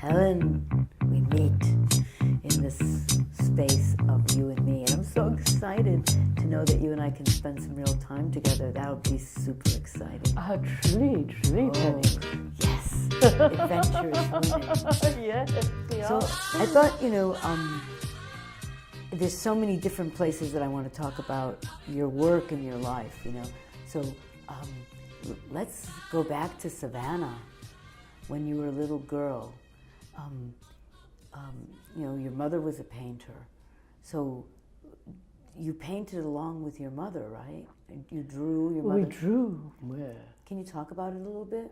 Helen, we meet in this space of you and me. And I'm so excited to know that you and I can spend some real time together. That'll be super exciting. Truly, Penny. Yes, adventurous women. Yes, we So are. I thought, there's so many different places that I want to talk about your work and your life, So let's go back to Savannah when you were a little girl. Your mother was a painter. So you painted along with your mother, right? You drew your mother? We drew. Where? Can you talk about it a little bit?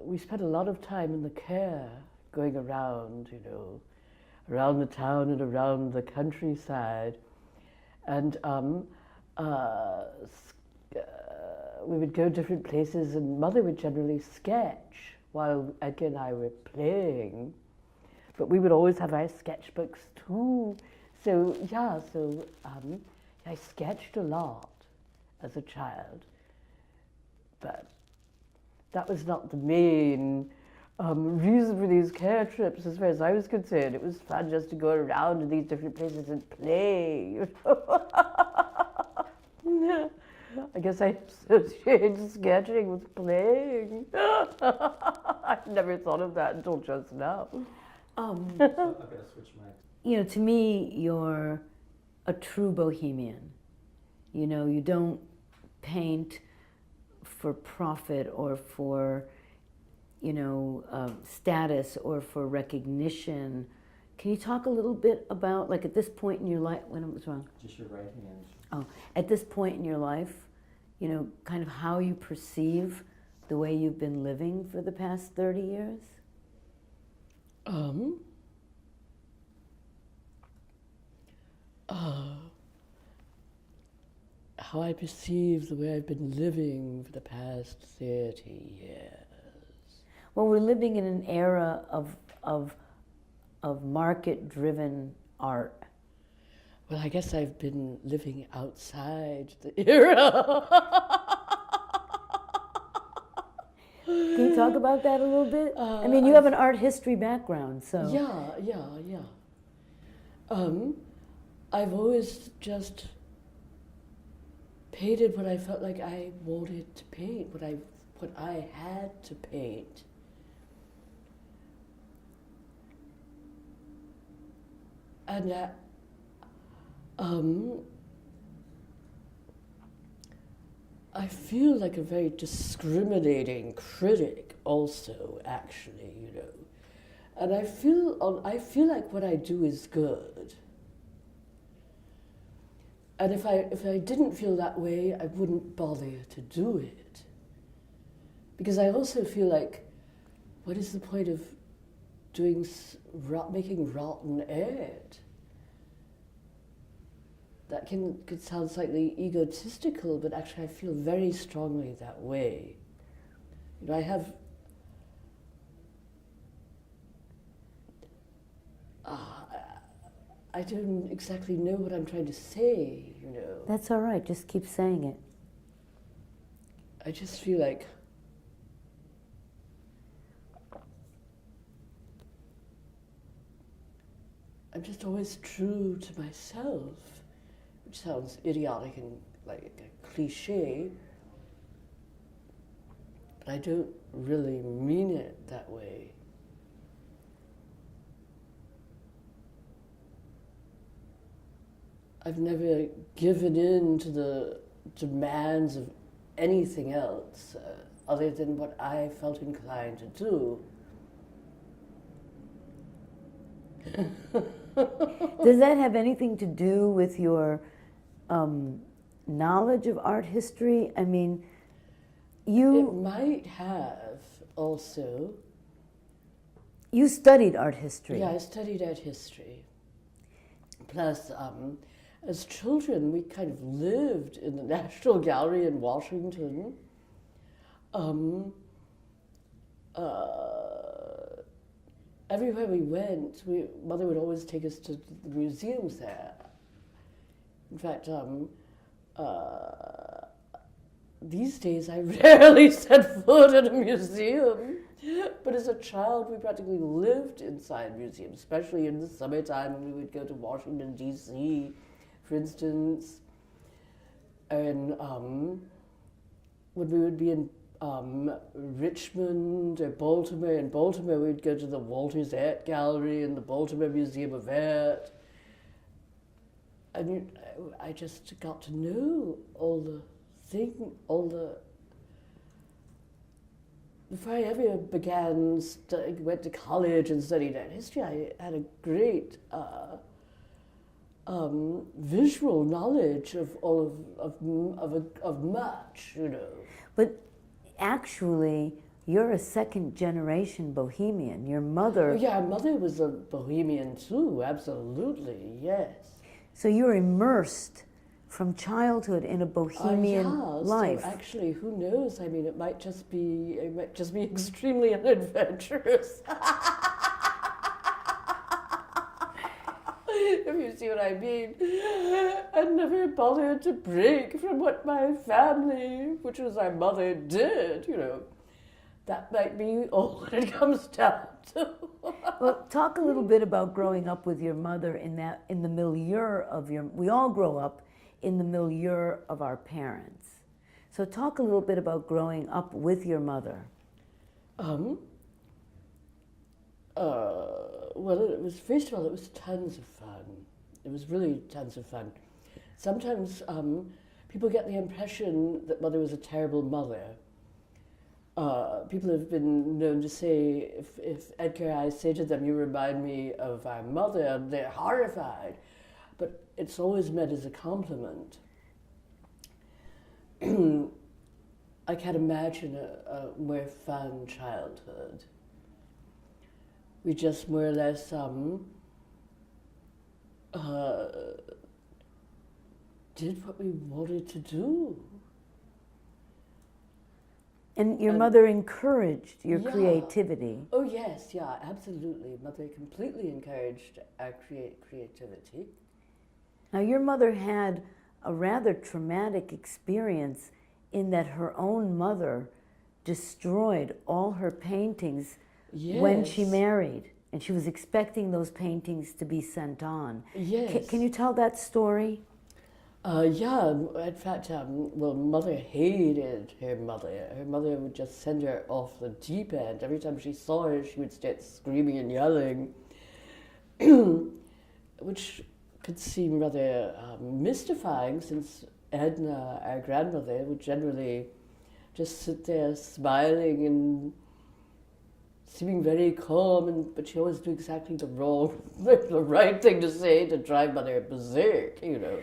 We spent a lot of time in the care, going around, around the town and around the countryside. And we would go different places, and Mother would generally sketch while Edgar and I were playing. But we would always have our sketchbooks too. So I sketched a lot as a child. But that was not the main reason for these care trips, as far as I was concerned. It was fun just to go around to these different places and play. I guess I associated sketching with playing. I never thought of that until just now. I've got to switch mics. To me, you're a true bohemian. You don't paint for profit or for, status or for recognition. Can you talk a little bit about, like, at this point in your life, when it was wrong? Just your right hand. Oh, at this point in your life, kind of how you perceive the way you've been living for the past 30 years? How I perceive the way I've been living for the past 30 years. Well, we're living in an era of market-driven art. Well, I guess I've been living outside the era. Can you talk about that a little bit? You have an art history background, so... Yeah. I've always just painted what I felt like I wanted to paint, what I had to paint. And I feel like a very discriminating critic also, actually, And I feel like what I do is good. And if I didn't feel that way, I wouldn't bother to do it. Because I also feel like, what is the point of making rotten art? That could sound slightly egotistical, but actually I feel very strongly that way. I don't exactly know what I'm trying to say, That's all right, just keep saying it. I just feel like I'm just always true to myself, which sounds idiotic and like a cliche, but I don't really mean it that way. I've never given in to the demands of anything else other than what I felt inclined to do. Does that have anything to do with your knowledge of art history? It might have also. You studied art history. Yeah, I studied art history. Plus, as children, we kind of lived in the National Gallery in Washington. Everywhere we went, Mother would always take us to the museums there. In fact, these days I rarely set foot in a museum. But as a child, we practically lived inside museums, especially in the summertime when we would go to Washington, D.C., for instance. And when we would be in Richmond or Baltimore, in Baltimore we'd go to the Walter's Art Gallery and the Baltimore Museum of Art. And I just got to know all the before I ever went to college and studied art history, I had a great visual knowledge of all of much, you know. But actually, you're a second generation Bohemian. Your mother. Oh, yeah, our mother was a Bohemian too, absolutely, yes. So you're immersed from childhood in a Bohemian life. So actually, who knows? I mean, it might just be extremely unadventurous. If you see what I mean. I never bothered to break from what my family, which was our mother, did, you know. That might be all that it comes down to. Well, talk a little bit about growing up with your mother in the milieu of we all grow up in the milieu of our parents. So talk a little bit about growing up with your mother. Well, it was, first of all, it was tons of fun. It was really tons of fun. Sometimes people get the impression that mother was a terrible mother. People have been known to say, if Edgar and I say to them, you remind me of our mother, they're horrified. But it's always meant as a compliment. I can't imagine a more fun childhood. We just more or less did what we wanted to do. And your mother encouraged your creativity. Oh yes, yeah, absolutely. Mother completely encouraged our creativity. Now your mother had a rather traumatic experience in that her own mother destroyed all her paintings when she married, and she was expecting those paintings to be sent on. Yes. Can you tell that story? Yeah, in fact, well, mother hated her mother. Her mother would just send her off the deep end. Every time she saw her, she would start screaming and yelling, which could seem rather mystifying, since Edna, our grandmother, would generally just sit there smiling and seeming very calm, but she always knew exactly the right thing to say to drive mother berserk, you know.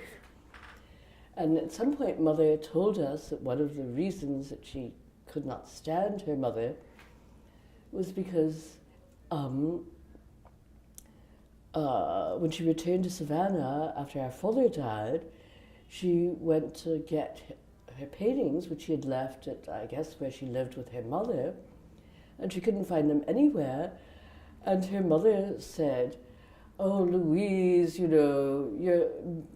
And at some point, mother told us that one of the reasons that she could not stand her mother was because when she returned to Savannah after our father died, she went to get her paintings, which she had left at, I guess, where she lived with her mother, and she couldn't find them anywhere. And her mother said, "Oh, Louise, you know,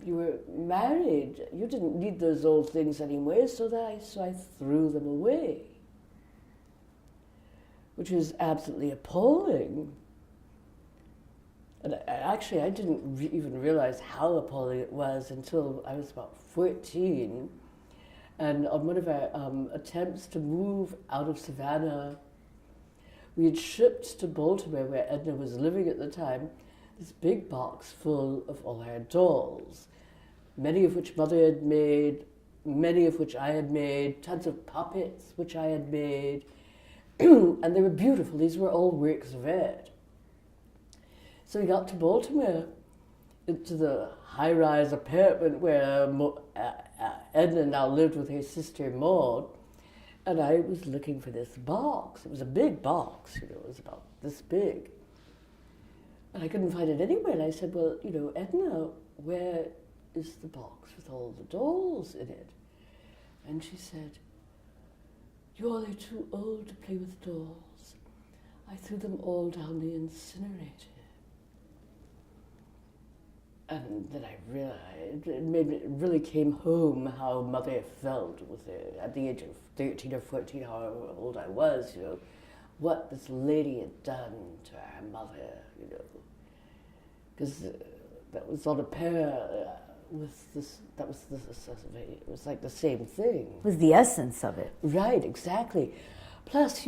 you were married. You didn't need those old things anymore, so I threw them away," which was absolutely appalling. And actually, I didn't even realize how appalling it was until I was about 14. And on one of our attempts to move out of Savannah, we had shipped to Baltimore, where Edna was living at the time, this big box full of all our dolls, many of which mother had made, many of which I had made, tons of puppets which I had made, and they were beautiful. These were all works of art. So we got to Baltimore, into the high-rise apartment where Edna now lived with her sister Maud, and I was looking for this box. It was a big box, you know, it was about this big. And I couldn't find it anywhere, and I said, "Well, you know, Edna, where is the box with all the dolls in it?" And she said, "You're too old to play with dolls. I threw them all down the incinerator." And then I realized, it really came home how Mother felt with it at the age of 13 or 14, how old I was, what this lady had done to our mother, Because that was on a pair with this, it was like the same thing. It was the essence of it. Right, exactly. Plus,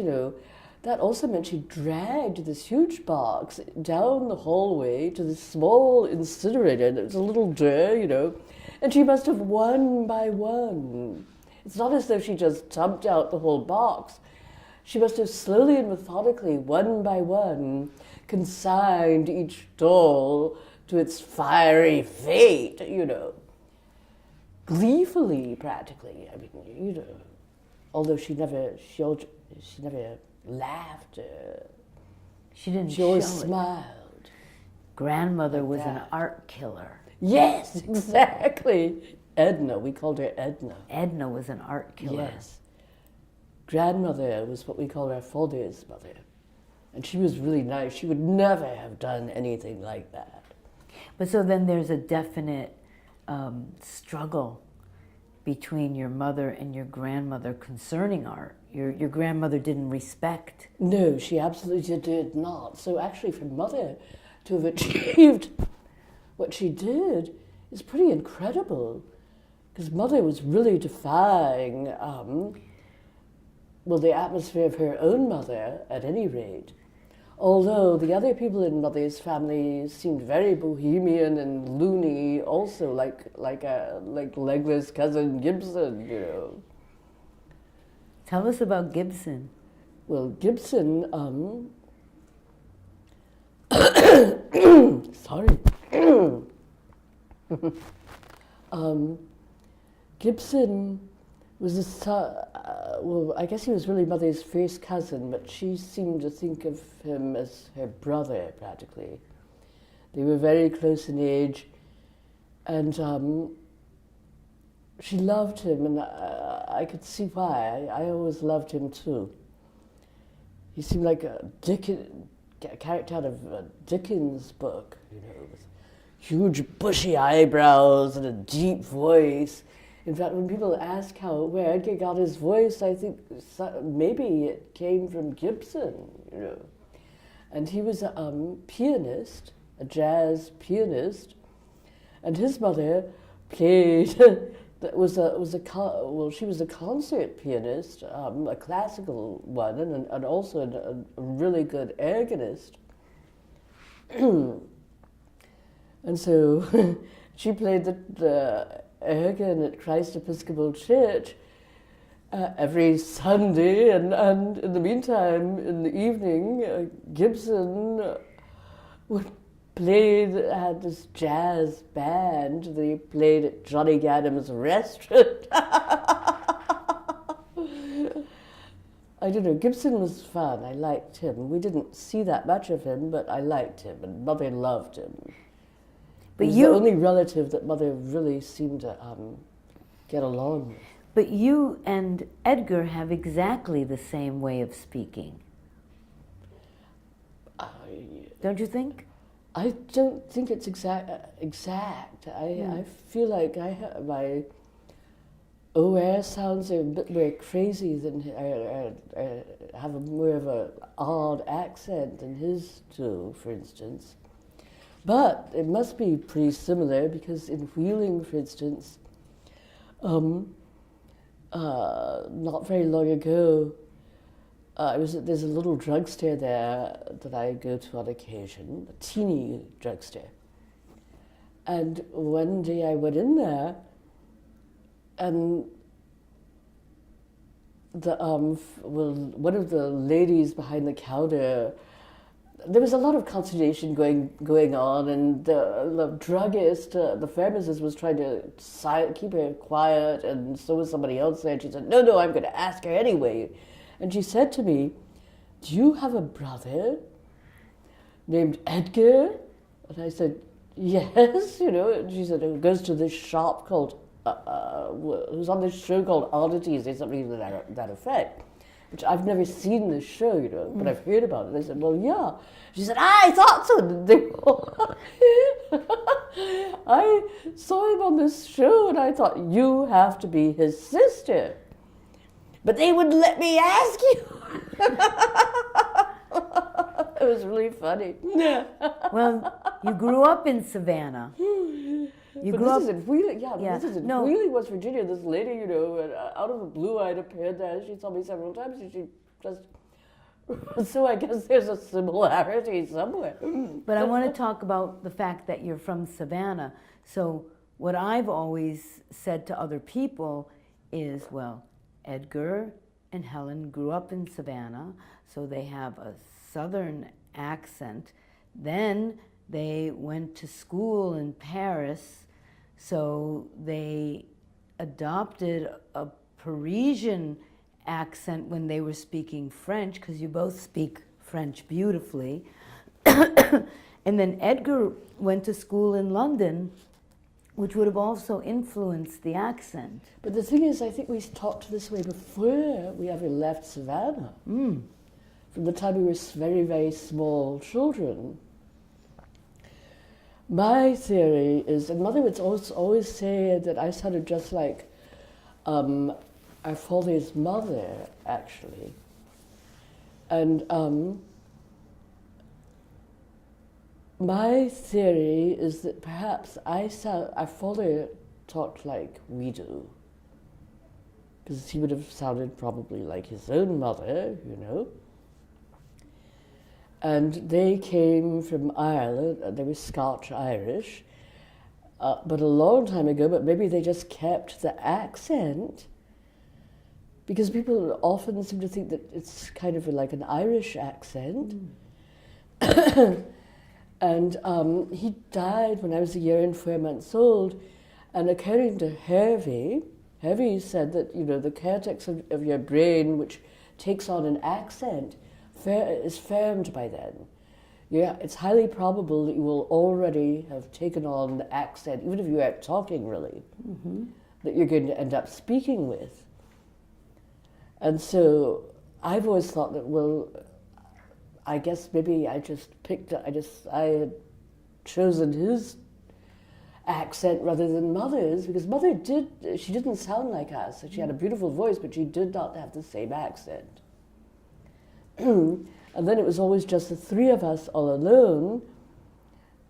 that also meant she dragged this huge box down the hallway to this small incinerator. It was a little door, and she must have one by one. It's not as though she just dumped out the whole box. She must have slowly and methodically, one by one, consigned each doll to its fiery fate, gleefully, practically. I mean, although she never laughed. She didn't She always show it. smiled. Grandmother Like was an that. art killer. Yes, exactly. Edna, we called her Edna. Edna was an art killer. Yes. Grandmother was what we called our father's mother. And she was really nice. She would never have done anything like that. But so then there's a definite struggle between your mother and your grandmother concerning art. Your grandmother didn't respect. No, she absolutely did not. So actually for Mother to have achieved what she did is pretty incredible. Because Mother was really defying, the atmosphere of her own mother, at any rate. Although the other people in Mother's family seemed very bohemian and loony, also like Legless cousin Gibson, Tell us about Gibson. Well, Gibson, sorry. Gibson was I guess he was really Mother's first cousin, but she seemed to think of him as her brother, practically. They were very close in age, and she loved him, and I could see why. I always loved him too. He seemed like a character out of a Dickens book, with huge bushy eyebrows and a deep voice. In fact, when people ask where Edgar got his voice, I think maybe it came from Gibson, And he was a pianist, a jazz pianist, and his mother played. She was a concert pianist, a classical one, and also a really good organist. And so she played the organ at Christ Episcopal Church every Sunday, and in the meantime, in the evening, Gibson would had this jazz band. They played at Johnny Gadam's restaurant. I don't know, Gibson was fun. I liked him. We didn't see that much of him, but I liked him, and Mother loved him. But he was the only relative that Mother really seemed to get along with. But you and Edgar have exactly the same way of speaking. Don't you think? I don't think it's exact. I feel like my OR sounds are a bit more crazy than have more of an odd accent than his do, for instance. But it must be pretty similar because in Wheeling, for instance, not very long ago, there's a little drugstore there that I go to on occasion, a teeny drugstore. And one day I went in there, and one of the ladies behind the counter, there was a lot of consternation going on, and the druggist, the pharmacist, was trying to keep her quiet, and so was somebody else there. And she said, "No, I'm going to ask her anyway." And she said to me, "Do you have a brother named Edgar?" And I said, "Yes, And she said, "Who goes to this shop called, who's on this show called Oddities," or something to that effect. which I've never seen this show, you know, but I've heard about it. I said, well, yeah. She said, I thought so. I saw him on this show and I thought, you have to be his sister. But they wouldn't let me ask you. It was really funny. Well, you grew up in Savannah. You But grew up. this is in Wheeling, Yeah, this is in no. Wheeling, West Virginia. This lady, you know, out of the blue, I'd appeared there. She saw me several times, and she just. So I guess there's a similarity somewhere. But I want to talk about the fact that you're from Savannah. So what I've always said to other people is, well, Edgar and Helen grew up in Savannah, so they have a southern accent. Then they went to school in Paris, so they adopted a Parisian accent when they were speaking French, because you both speak French beautifully. And then Edgar went to school in London, which would have also influenced the accent. But the thing is, I think we talked this way before we ever left Savannah. From the time we were very, very small children. My theory is, and Mother would always say that I sounded just like our father's mother, actually. And my theory is that perhaps our father talked like we do, because he would have sounded probably like his own mother, you know. And they came from Ireland, they were Scotch-Irish, but a long time ago, but maybe they just kept the accent, because people often seem to think that it's kind of like an Irish accent. And he died when I was 1 year and 4 months old, and according to Hervey said that, you know, the cortex of your brain, which takes on an accent, is formed by then. Yeah, it's highly probable that you will already have taken on the accent, even if you aren't talking really, that you're going to end up speaking with. And so I've always thought that, well, I guess maybe I had chosen his accent rather than Mother's, because Mother she didn't sound like us. She had a beautiful voice, but she did not have the same accent. And then it was always just the three of us all alone.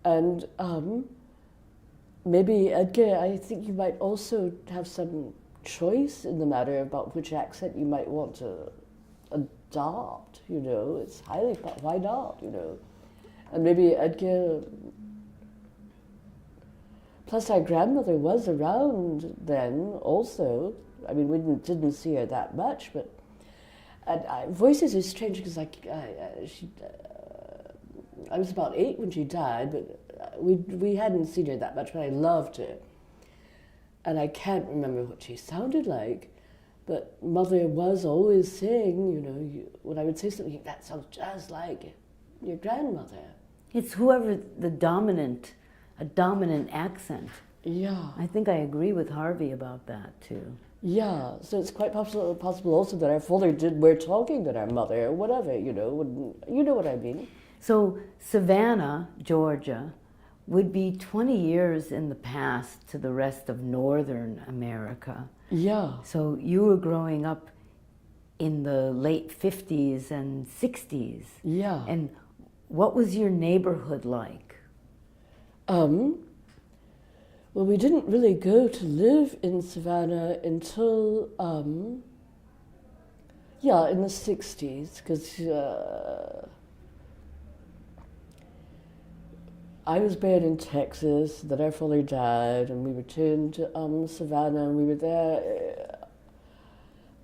And maybe, Edgar, I think you might also have some choice in the matter about which accent you might want to adopt, you know. It's highly, why not, you know? And maybe Edgar, plus our grandmother was around then also. I mean, we didn't see her that much, but voices are strange because I was about 8 when she died, but we hadn't seen her that much, but I loved her. And I can't remember what she sounded like, but Mother was always saying, you know, when I would say something, that sounds just like your grandmother. It's whoever a dominant accent. Yeah. I think I agree with Harvey about that too. Yeah, so it's quite possible also that our father did more talking than our mother, or whatever, you know. You know what I mean. So Savannah, Georgia, would be 20 years in the past to the rest of Northern America. Yeah. So you were growing up in the late 50s and 60s. Yeah. And what was your neighborhood like? Well, we didn't really go to live in Savannah until, in the 60s, because I was born in Texas, then our father died, and we returned to Savannah, and we were there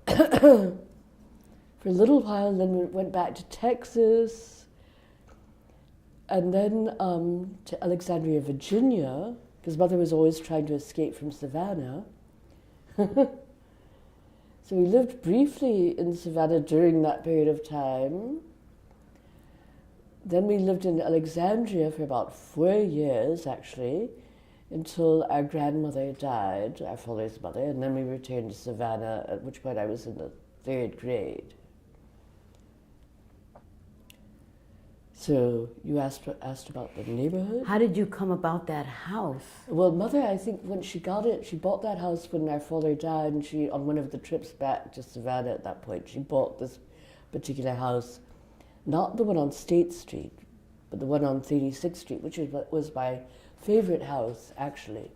for a little while, and then we went back to Texas, and then to Alexandria, Virginia, because Mother was always trying to escape from Savannah. So we lived briefly in Savannah during that period of time. Then we lived in Alexandria for about 4 years, actually, until our grandmother died, our father's mother, and then we returned to Savannah, at which point I was in the 3rd grade. So you asked about the neighborhood? How did you come about that house? Well, Mother, I think when she got it, she bought that house when our father died, and she, on one of the trips back to Savannah at that point, she bought this particular house, not the one on State Street, but the one on 36th Street, which was my favorite house, actually.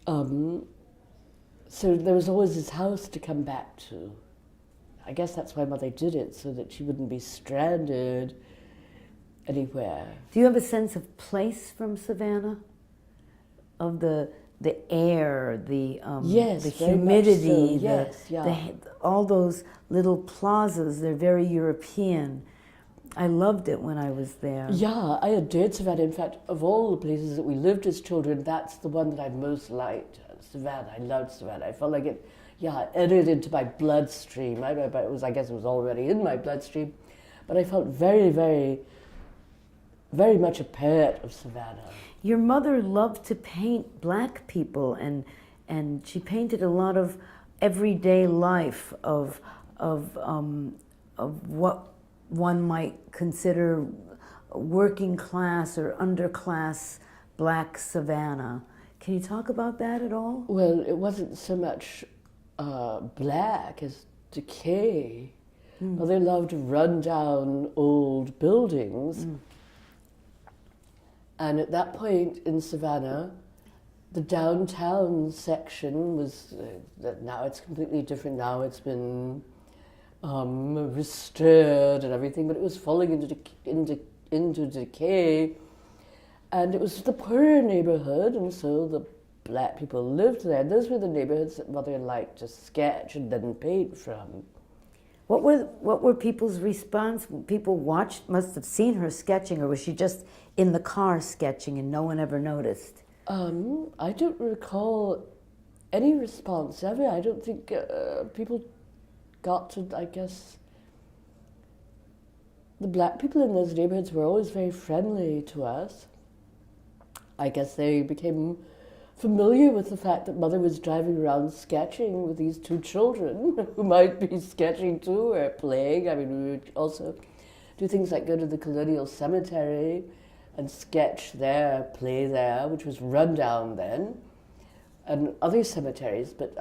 So there was always this house to come back to. I guess that's why Mother did it, so that she wouldn't be stranded anywhere. Do you have a sense of place from Savannah? Of the air, yes, the very humidity, much so. Yes, yeah. all those little plazas, they're very European. I loved it when I was there. Yeah, I adored Savannah. In fact, of all the places that we lived as children, that's the one that I most liked. Savannah. I loved Savannah. I felt like it, entered into my bloodstream. I guess it was already in my bloodstream, but I felt very, very, very much a part of Savannah. Your mother loved to paint black people, and she painted a lot of everyday life of what one might consider working class or underclass black Savannah. Can you talk about that at all? Well, it wasn't so much black as decay. Well, they loved run-down old buildings. And at that point in Savannah, the downtown section was, now it's completely different now. It's been restored and everything, but it was falling into decay. And it was the poorer neighborhood, and so the black people lived there. Those were the neighborhoods that Mother liked to sketch and then paint from. What were people's response? People must have seen her sketching, or was she just in the car sketching and no one ever noticed? I don't recall any response ever. I don't think people got to, I guess, the black people in those neighborhoods were always very friendly to us. I guess they became familiar with the fact that Mother was driving around sketching with these two children who might be sketching too or playing. I mean, we would also do things like go to the Colonial Cemetery and sketch there, play there, which was run down then, and other cemeteries. But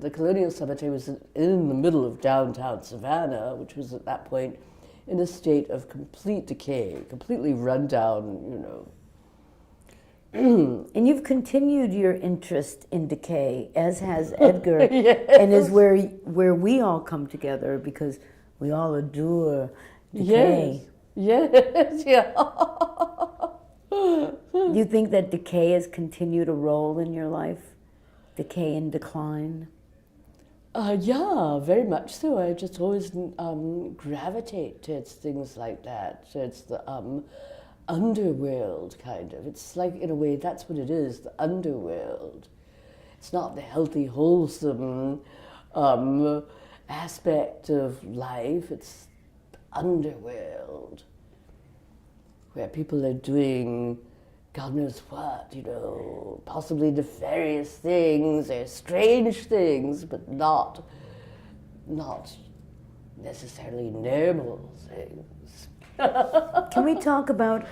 the Colonial Cemetery was in the middle of downtown Savannah, which was at that point in a state of complete decay, completely run down, And you've continued your interest in decay, as has Edgar, Yes. and is where we all come together because we all adore decay. Yes, yeah. Do you think that decay has continued a role in your life? Decay and decline? Yeah, very much so. I just always gravitate towards things like that. So it's the underworld, kind of. It's like, in a way, that's what it is, the underworld. It's not the healthy, wholesome aspect of life. It's the underworld, where people are doing God knows what, possibly nefarious things or strange things, but not necessarily normal things. Can we talk about,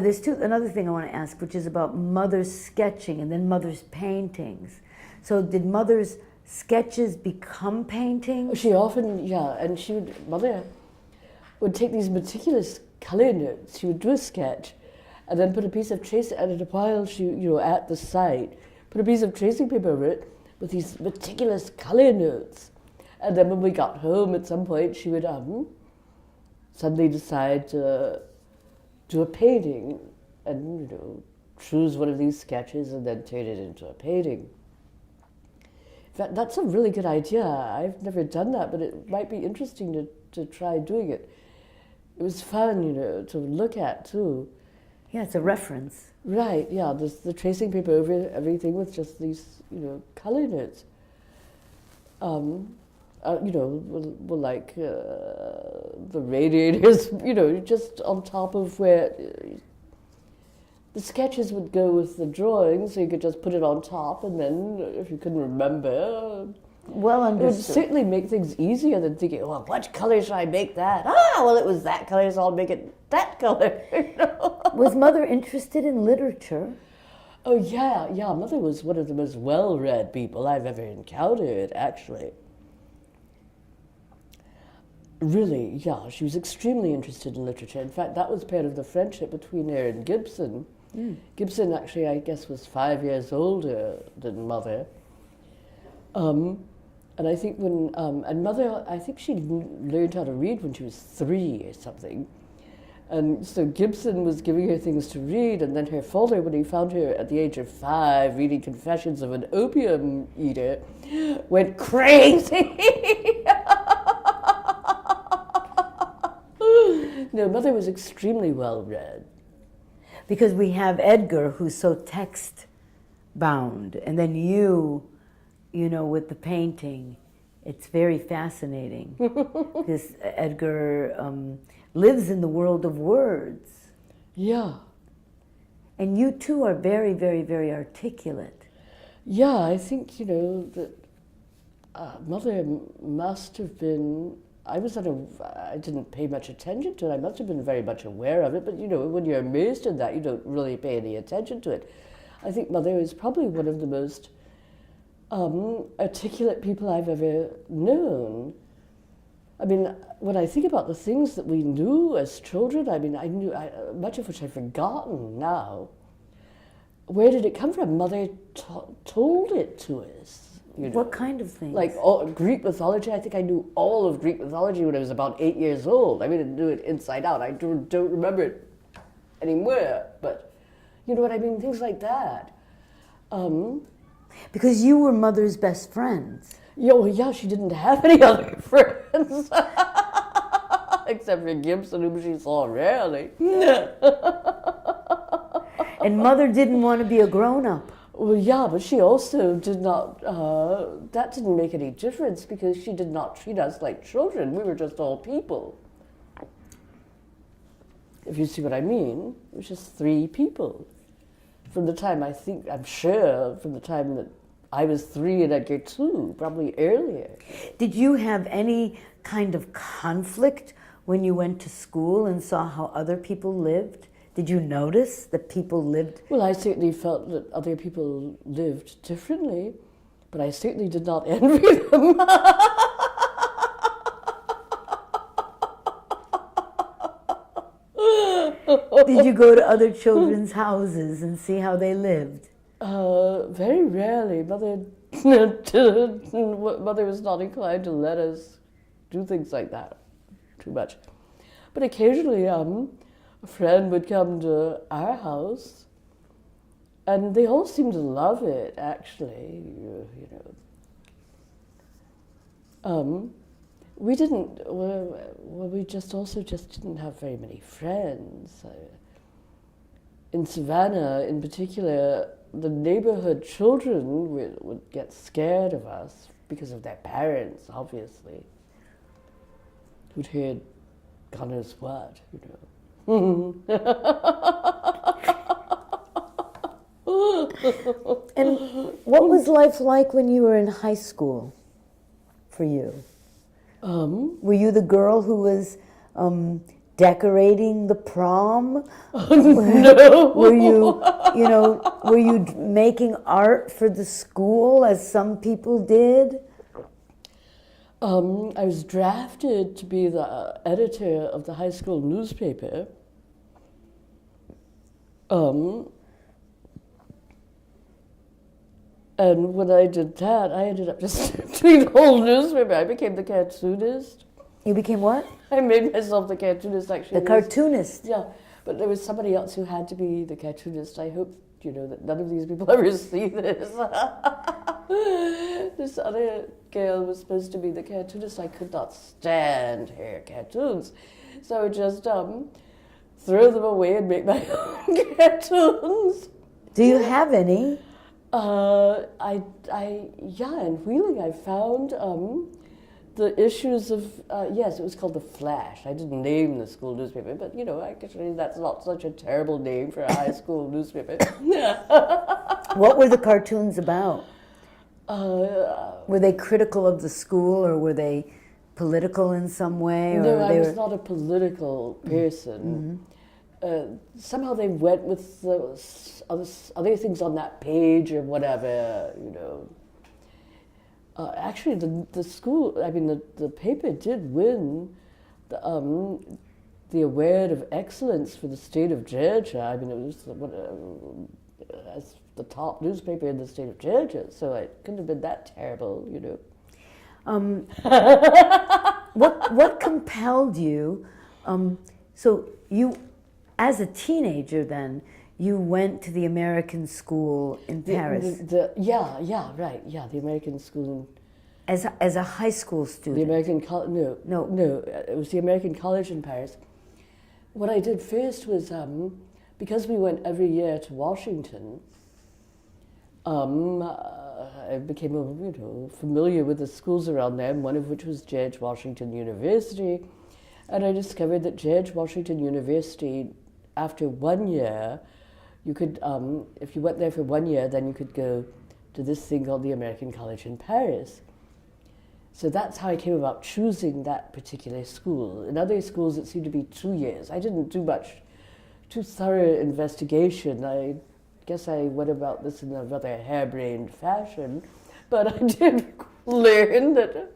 there's another thing I want to ask, which is about Mother's sketching and then Mother's paintings. So did Mother's sketches become paintings? She often, and Mother would take these meticulous color notes. She would do a sketch and then put a piece of tracing, and in a while she, at the site, put a piece of tracing paper over it with these meticulous color notes. And then when we got home at some point, she would suddenly decide to do a painting and, choose one of these sketches and then turn it into a painting. In fact, that's a really good idea. I've never done that, but it might be interesting to try doing it. It was fun, to look at too. Yeah, it's a reference. Right, yeah, there's the tracing paper over everything with just these, color notes. Well, like the radiators, just on top of where the sketches would go with the drawings, so you could just put it on top, and then if you couldn't remember, Well It would understood. certainly make things easier than thinking, well, what color should I make that? Well, it was that color, so I'll make it that color. Was Mother interested in literature? Oh, yeah. Mother was one of the most well-read people I've ever encountered, actually. Really, yeah. She was extremely interested in literature. In fact, that was part of the friendship between her and Gibson. Gibson, actually, I guess, was 5 years older than Mother. And I think and Mother, I think she learned how to read when she was 3 or something. And so Gibson was giving her things to read, and then her father, when he found her at the age of 5 reading Confessions of an Opium Eater, went crazy. No, Mother was extremely well read. Because we have Edgar, who's so text-bound, and then you know, with the painting. It's very fascinating. Because Edgar lives in the world of words. Yeah. And you too are very, very, very articulate. Yeah, I think, that Mother must have been, I didn't pay much attention to it. I must have been very much aware of it, but when you're immersed in that, you don't really pay any attention to it. I think Mother is probably one of the most articulate people I've ever known. I mean, when I think about the things that we knew as children, I mean, much of which I've forgotten now. Where did it come from? Mother told it to us. What kind of things? Like Greek mythology. I think I knew all of Greek mythology when I was about 8 years old. I mean, I knew it inside out. I don't remember it anymore, but you know what I mean? Things like that. Because you were Mother's best friends. Yeah, she didn't have any other friends. Except for Gibson, whom she saw rarely. And Mother didn't want to be a grown-up. Well, yeah, but she also did not, that didn't make any difference because she did not treat us like children. We were just all people. If you see what I mean, it was just 3 people. From the time I'm sure, from the time that I was 3 and Edgar 2, probably earlier. Did you have any kind of conflict when you went to school and saw how other people lived? Did you notice that people lived? Well, I certainly felt that other people lived differently, but I certainly did not envy them. Did you go to other children's houses and see how they lived? Very rarely. Mother was not inclined to let us do things like that too much. But occasionally, a friend would come to our house, and they all seemed to love it, actually, we didn't, we just didn't have very many friends. In Savannah, in particular, the neighborhood children would get scared of us because of their parents, obviously, who'd heard God knows what, And what was life like when you were in high school for you? Were you the girl who was decorating the prom? No. Were you making art for the school as some people did? I was drafted to be the editor of the high school newspaper. And when I did that, I ended up just doing the whole newspaper. I became the cartoonist. You became what? I made myself the cartoonist, actually. The cartoonist. Yeah, but there was somebody else who had to be the cartoonist. I hope, that none of these people ever see this. This other girl was supposed to be the cartoonist. I could not stand her cartoons. So I would just throw them away and make my own cartoons. Do you have any? In Wheeling I found the issues of, yes, it was called The Flash. I didn't name the school newspaper, but actually that's not such a terrible name for a high school newspaper. What were the cartoons about? Were they critical of the school, or were they political in some way? Or No, I they was were... not a political person. Somehow they went with the other things on that page or whatever, you know. Actually, the school, I mean, the paper did win the award of excellence for the state of Georgia. I mean, it was as the top newspaper in the state of Georgia, so it couldn't have been that terrible, you know. What compelled you? So you, as a teenager, then you went to the American school in Paris The the American school. as a high school student. The American college, no, it was the American college in Paris. What I did first was, because we went every year to Washington, I became familiar with the schools around there, one of which was George Washington University. And I discovered that George Washington University, after 1 year, you could, if you went there for 1 year, then you could go to this thing called the American College in Paris. So that's how I came about choosing that particular school. In other schools, it seemed to be 2 years. I didn't do too thorough investigation. I guess I went about this in a rather harebrained fashion, but I did learn that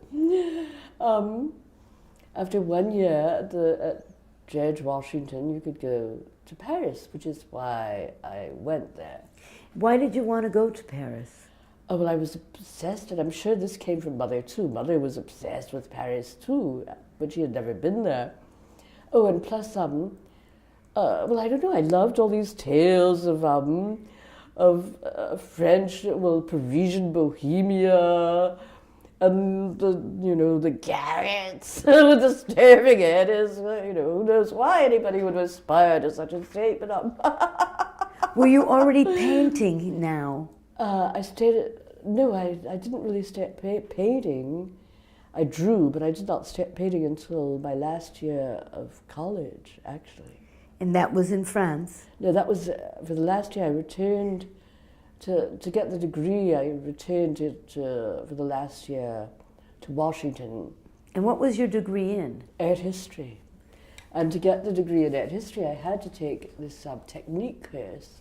after 1 year at George Washington, you could go to Paris, which is why I went there. Why did you want to go to Paris? Oh, well, I was obsessed, and I'm sure this came from Mother, too. Mother was obsessed with Paris, too, but she had never been there. Oh, and plus, well, I don't know, I loved all these tales of French, well, Parisian Bohemia, and the garrets with the staring heads, who knows why anybody would aspire to such a statement. Were you already painting now? I didn't really start painting. I drew, but I did not start painting until my last year of college, actually. And that was in France? No, that was for the last year. I returned to get the degree. I returned for the last year to Washington. And what was your degree in? Art history. And to get the degree in art history, I had to take this technique course.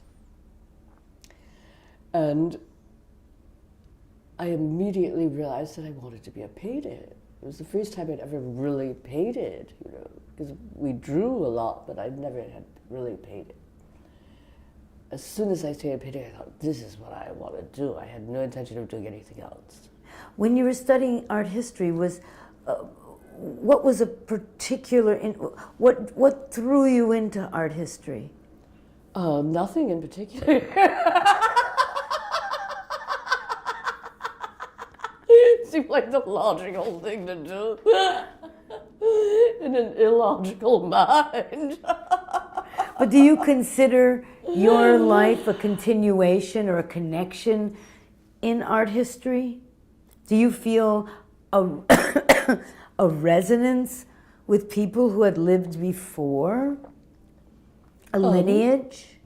And I immediately realized that I wanted to be a painter. It was the first time I'd ever really painted, because we drew a lot, but I never had really painted. As soon as I started painting, I thought, this is what I want to do. I had no intention of doing anything else. When you were studying art history, what was a particular, what threw you into art history? Nothing in particular. It seemed like the logical thing to do in an illogical mind. But do you consider your life a continuation or a connection in art history? Do you feel a resonance with people who had lived before? A lineage?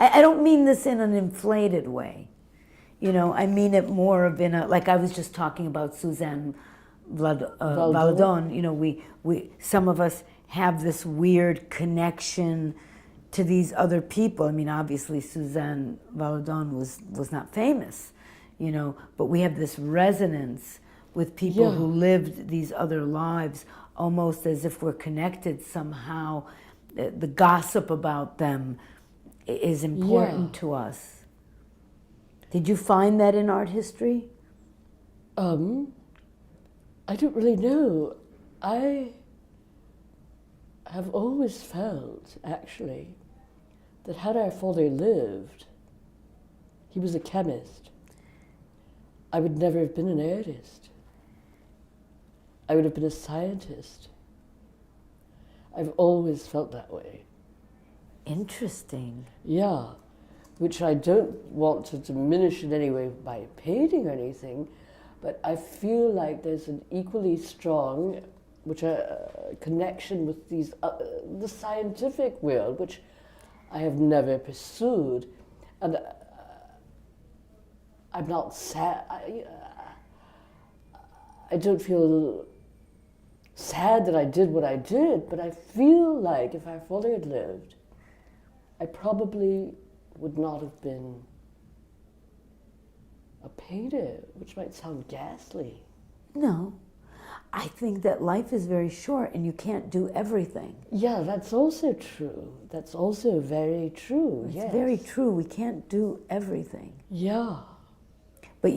I don't mean this in an inflated way. I mean it more of in a, like I was just talking about Suzanne Valadon. We some of us have this weird connection to these other people. I mean, obviously Suzanne Valadon was not famous, but we have this resonance with people who lived these other lives, almost as if we're connected somehow. The gossip about them is important to us. Did you find that in art history? I don't really know. I have always felt, actually, that had our father lived, he was a chemist, I would never have been an artist. I would have been a scientist. I've always felt that way. Interesting. Yeah, which I don't want to diminish in any way by painting or anything, but I feel like there's an equally strong connection with the scientific world, which I have never pursued. And I'm not sad. I don't feel sad that I did what I did, but I feel like if my father had lived, I probably would not have been a painter, which might sound ghastly. No. I think that life is very short and you can't do everything. Yeah, that's also true. That's also very true. It's yes. very true. We can't do everything. Yeah. But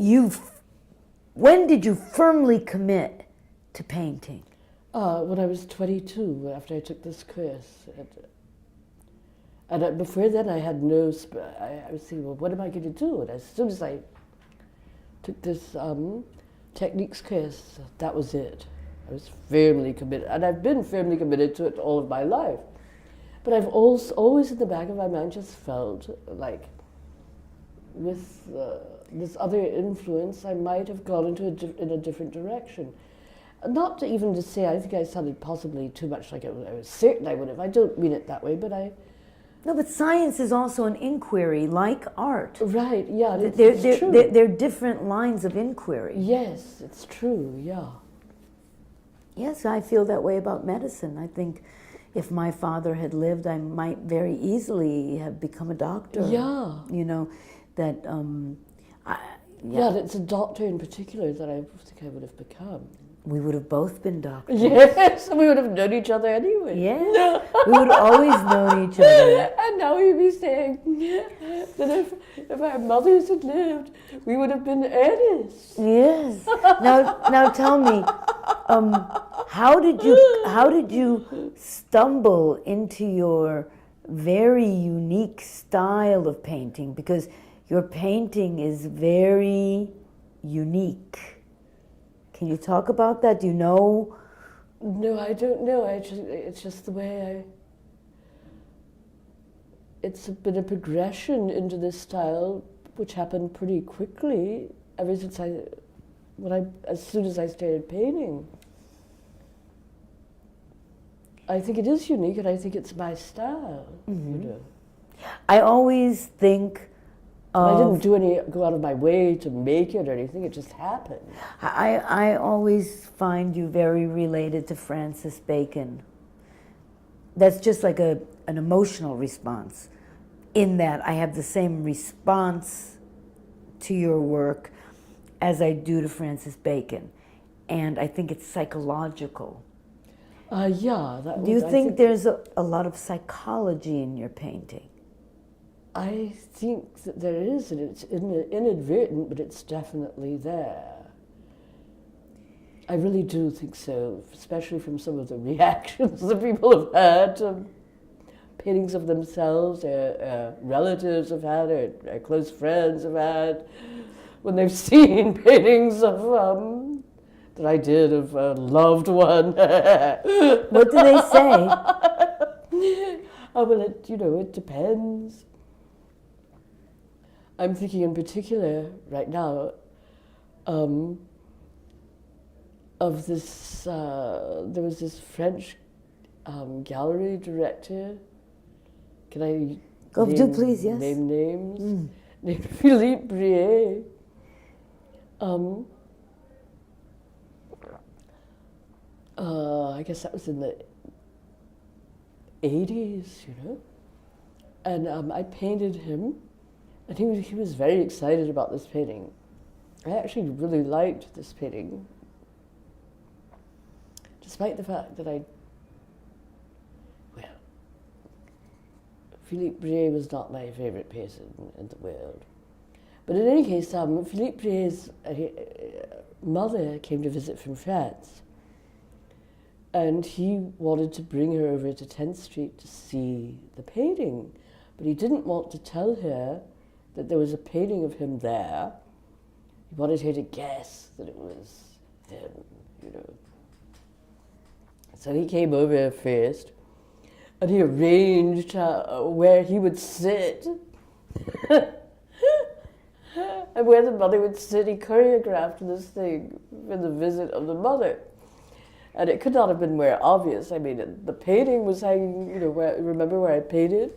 when did you firmly commit to painting? When I was 22, after I took this course. And before then, I had no. I was thinking, well, what am I going to do? And as soon as I took this techniques course, that was it. I was firmly committed, and I've been firmly committed to it all of my life. But I've always in the back of my mind just felt like with this other influence, I might have gone in a different direction. Not to even to say, I think I sounded possibly too much like I was certain I would have. I don't mean it that way, but I... No, but science is also an inquiry, like art. Right, yeah, it's true. They're different lines of inquiry. Yes, it's true, yeah. Yes, I feel that way about medicine. I think if my father had lived, I might very easily have become a doctor. Yeah. You know, that... Yeah, it's a doctor in particular that I think I would have become. We would have both been doctors. Yes, we would have known each other anyway. Yeah, we would have always known each other. And now we'd be saying that if our mothers had lived, we would have been heirs. Yes. Now tell me, how did you stumble into your very unique style of painting? Because your painting is very unique. Can you talk about that? Do you know? No, I don't know. It's just the way it's been a progression into this style, which happened pretty quickly ever since as soon as I started painting. I think it is unique, and I think it's my style. Mm-hmm. You know. I always think. I didn't go out of my way to make it or anything. It just happened. I always find you very related to Francis Bacon. That's just like an emotional response, in that I have the same response to your work as I do to Francis Bacon. And I think it's psychological. Yeah. Do you think there's a lot of psychology in your painting? I think that there is, and it's inadvertent, but it's definitely there. I really do think so, especially from some of the reactions that people have had to paintings of themselves, relatives have had, or close friends have had, when they've seen paintings of that I did of a loved one. What do they say? Oh, well, it depends. I'm thinking in particular right now of this, there was this French gallery director. Can I do please, yes. name names? Named Philippe Brier. I guess that was in the 80s, And I painted him. And he was very excited about this painting. I actually really liked this painting, despite the fact that Philippe Brier was not my favorite person in the world. But in any case, Philippe Brier's mother came to visit from France. And he wanted to bring her over to 10th Street to see the painting. But he didn't want to tell her that there was a painting of him there. He wanted her to guess that it was him, So he came over first, and he arranged where he would sit. And where the mother would sit, he choreographed this thing for the visit of the mother. And it could not have been more obvious. I mean, the painting was hanging, remember where I painted?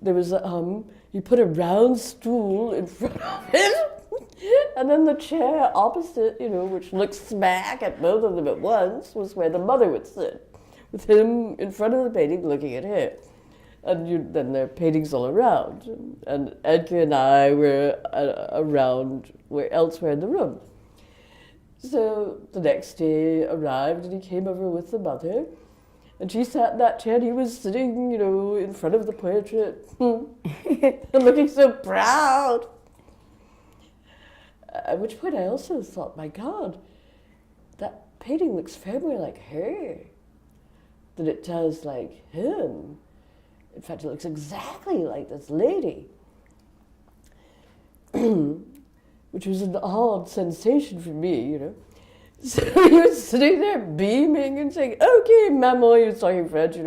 there was you put a round stool in front of it, and then the chair opposite, which looked smack at both of them at once, was where the mother would sit, with him in front of the painting looking at her. And then there are paintings all around. And Edgar and I were around elsewhere in the room. So the next day arrived, and he came over with the mother. And she sat in that chair, and he was sitting, in front of the portrait, and looking so proud. At which point I also thought, my God, that painting looks far more like her than it does like him. In fact, it looks exactly like this lady, which was an odd sensation for me, So he was sitting there beaming and saying, "Okay, Maman," he was talking French,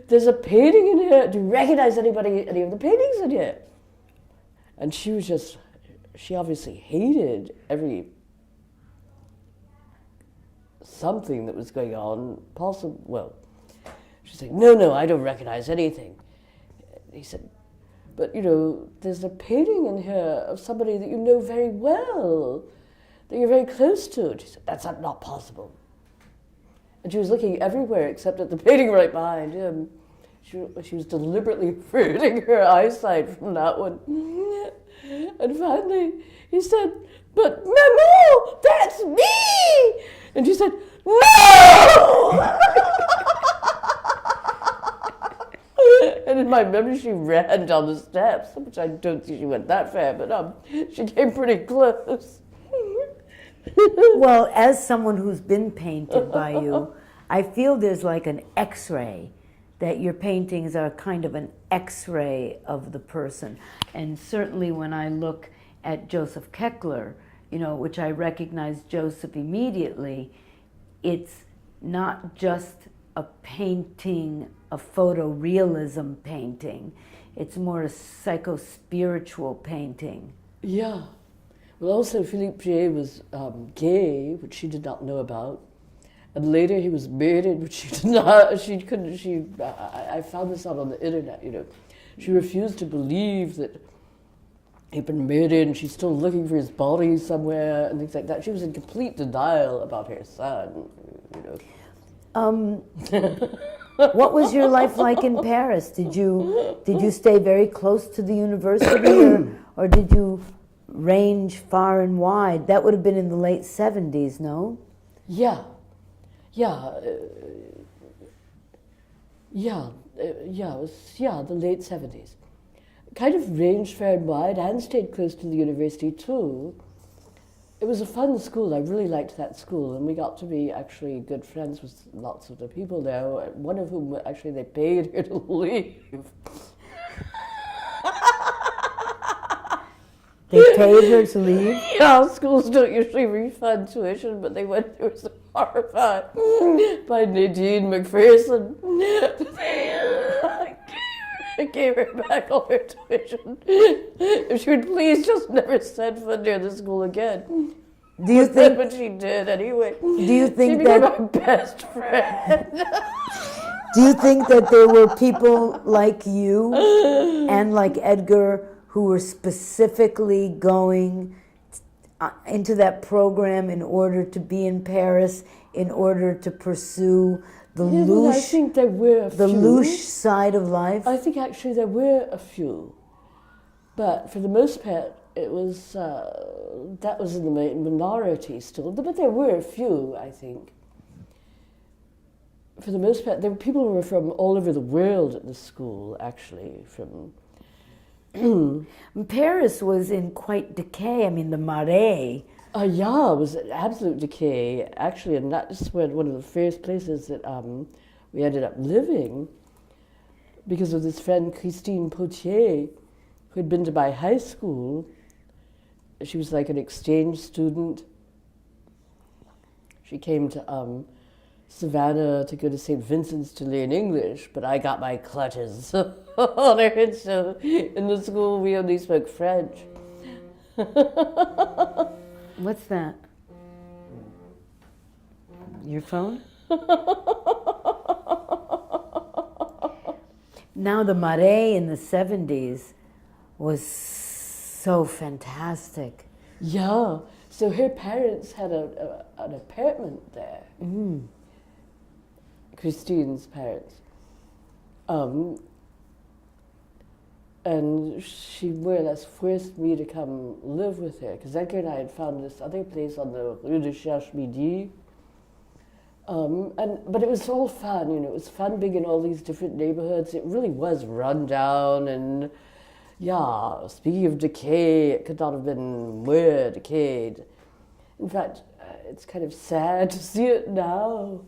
"There's a painting in here. Do you recognize any of the paintings in here?" And she obviously hated something that was going on, she's like, no, I don't recognize anything. He said, "But, there's a painting in here of somebody that you know very well, that you're very close to." And she said, "That's not possible." And she was looking everywhere except at the painting right behind him. She was deliberately averting her eyesight from that one. And finally, he said, "But, Maman, that's me!" And she said, "No!" And in my memory, she ran down the steps, which I don't think she went that far, but she came pretty close. Well, as someone who's been painted by you, I feel there's like an X-ray, that your paintings are kind of an X-ray of the person. And certainly when I look at Joseph Keckler, which I recognize Joseph immediately, it's not just a painting, a photorealism painting. It's more a psycho-spiritual painting. Yeah. Well, also Philippe J. was gay, which she did not know about. And later he was married, which she did not, I found this out on the internet, She refused to believe that he'd been married, and she's still looking for his body somewhere and things like that. She was in complete denial about her son, What was your life like in Paris? Did you stay very close to the university, or did you range far and wide? That would have been in the late 70s, no? Yeah, it was the late 70s. Kind of ranged far and wide and stayed close to the university too. It was a fun school. I really liked that school, and we got to be actually good friends with lots of the people there, one of whom actually they paid her to leave. They paid her to leave? Yeah, schools don't usually refund tuition, but they were so horrified by Nadine McPherson. I gave her back all her tuition. If she would please just never set foot near the school again. Do you think? But she did anyway. Do you think she became that my best friend? Do you think that there were people like you and like Edgar who were specifically going into that program in order to be in Paris, in order to pursue the I think there were a few. louche side of life? I think actually there were a few, but for the most part, it was that was in the minority still. But there were a few, I think. For the most part, there were people who were from all over the world at the school. Actually, from Paris was in quite decay. I mean, the Marais. Yeah, it was an absolute decay, actually, and that's one of the first places that we ended up living because of this friend, Christine Potier, who had been to my high school. She was like an exchange student. She came to Savannah to go to St. Vincent's to learn English, but I got my clutches on her, and so in the school we only spoke French. What's that? Your phone? now the Marais in the 70s was so fantastic. Yeah. So her parents had an apartment there. Christine's parents. And she more or less forced me to come live with her, because Edgar and I had found this other place on the Rue de Cherche Midi. But it was all fun, you know, it was fun being in all these different neighborhoods. It really was run down, and yeah, speaking of decay, it could not have been more decayed. In fact, it's kind of sad to see it now.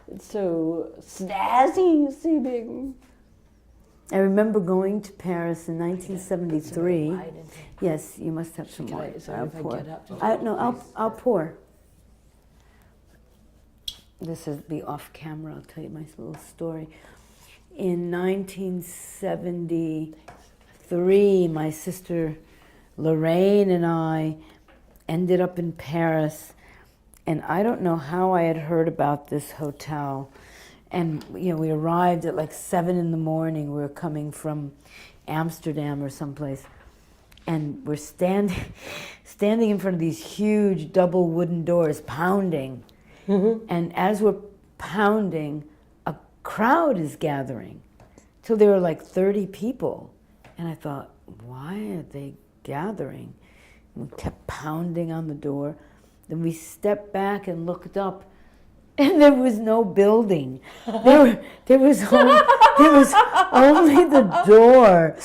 It's so snazzy seeming. I remember going to Paris in 1973. Yes, you must have some wine. I'll pour. I'll pour. This will be off camera. I'll tell you my little story. In 1973, my sister Lorraine and I ended up in Paris, and I don't know how I had heard about this hotel. And you know, we arrived at like 7 in the morning. We were coming from Amsterdam or someplace, and we're standing in front of these huge double wooden doors, pounding. And as we're pounding, a crowd is gathering. So there were like 30 people, and I thought, why are they gathering? And we kept pounding on the door. Then we stepped back and looked up, and there was no building. There was only the door.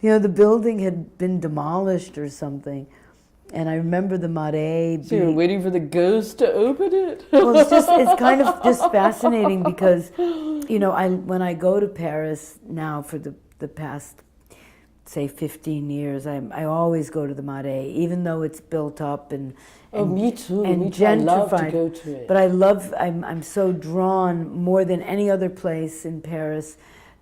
You know, the building had been demolished or something. And I remember the Marais. So you were waiting for the ghost to open it? Well, it's kind of just fascinating because, you know, when I go to Paris now for the past, say, 15 years, I always go to the Marais, even though it's built up and me too. And me too. I love to gentrified. go to it. But I'm so drawn more than any other place in Paris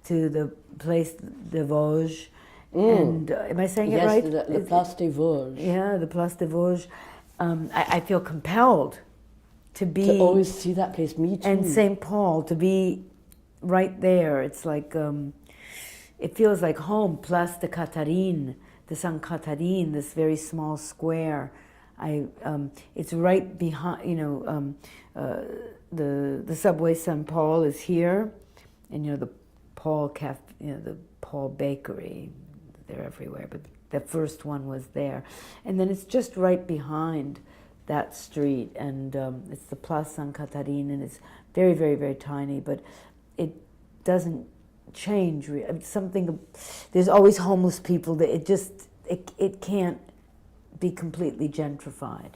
to the Place des Vosges. And am I saying it right? Yes, the Place des Vosges. Yeah, the Place des Vosges. I feel compelled to be... To always see that place, me too. And St. Paul, to be right there. It's like, it feels like home. Place de Catherine, de Sainte Catherine, this very small square. It's right behind, you know, the subway St. Paul is here, and you know, the Paul Cafe, you know, the Paul Bakery, they're everywhere, but the first one was there. And then it's just right behind that street, and it's the Place Sainte Catherine, and it's very, very, very tiny, but it doesn't change. There's always homeless people. That it can't be completely gentrified.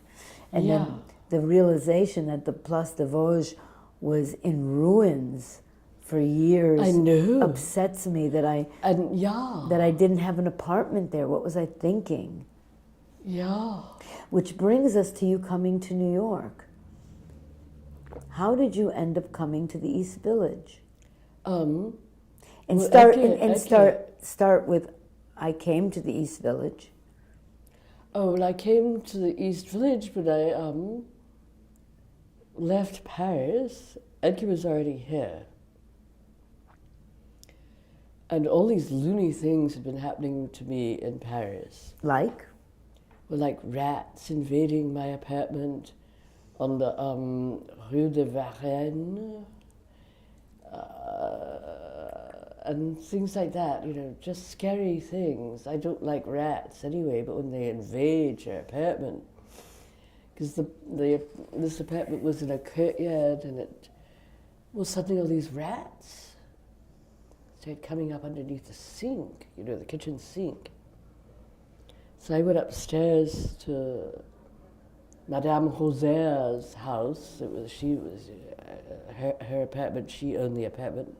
And then the realization that the Place des Vosges was in ruins for years, I know, upsets me that I didn't have an apartment there. What was I thinking? Yeah. Which brings us to you coming to New York. How did you end up coming to the East Village? Start with, I came to the East Village. Oh, well, I came to the East Village, but I left Paris. Edgar was already here. And all these loony things had been happening to me in Paris. Like? Well, like rats invading my apartment on the Rue de Varennes, and things like that, you know, just scary things. I don't like rats anyway, but when they invade your apartment, because this apartment was in a courtyard, and suddenly all these rats started coming up underneath the sink, you know, the kitchen sink. So I went upstairs to Madame Roser's house. She was her apartment. She owned the apartment.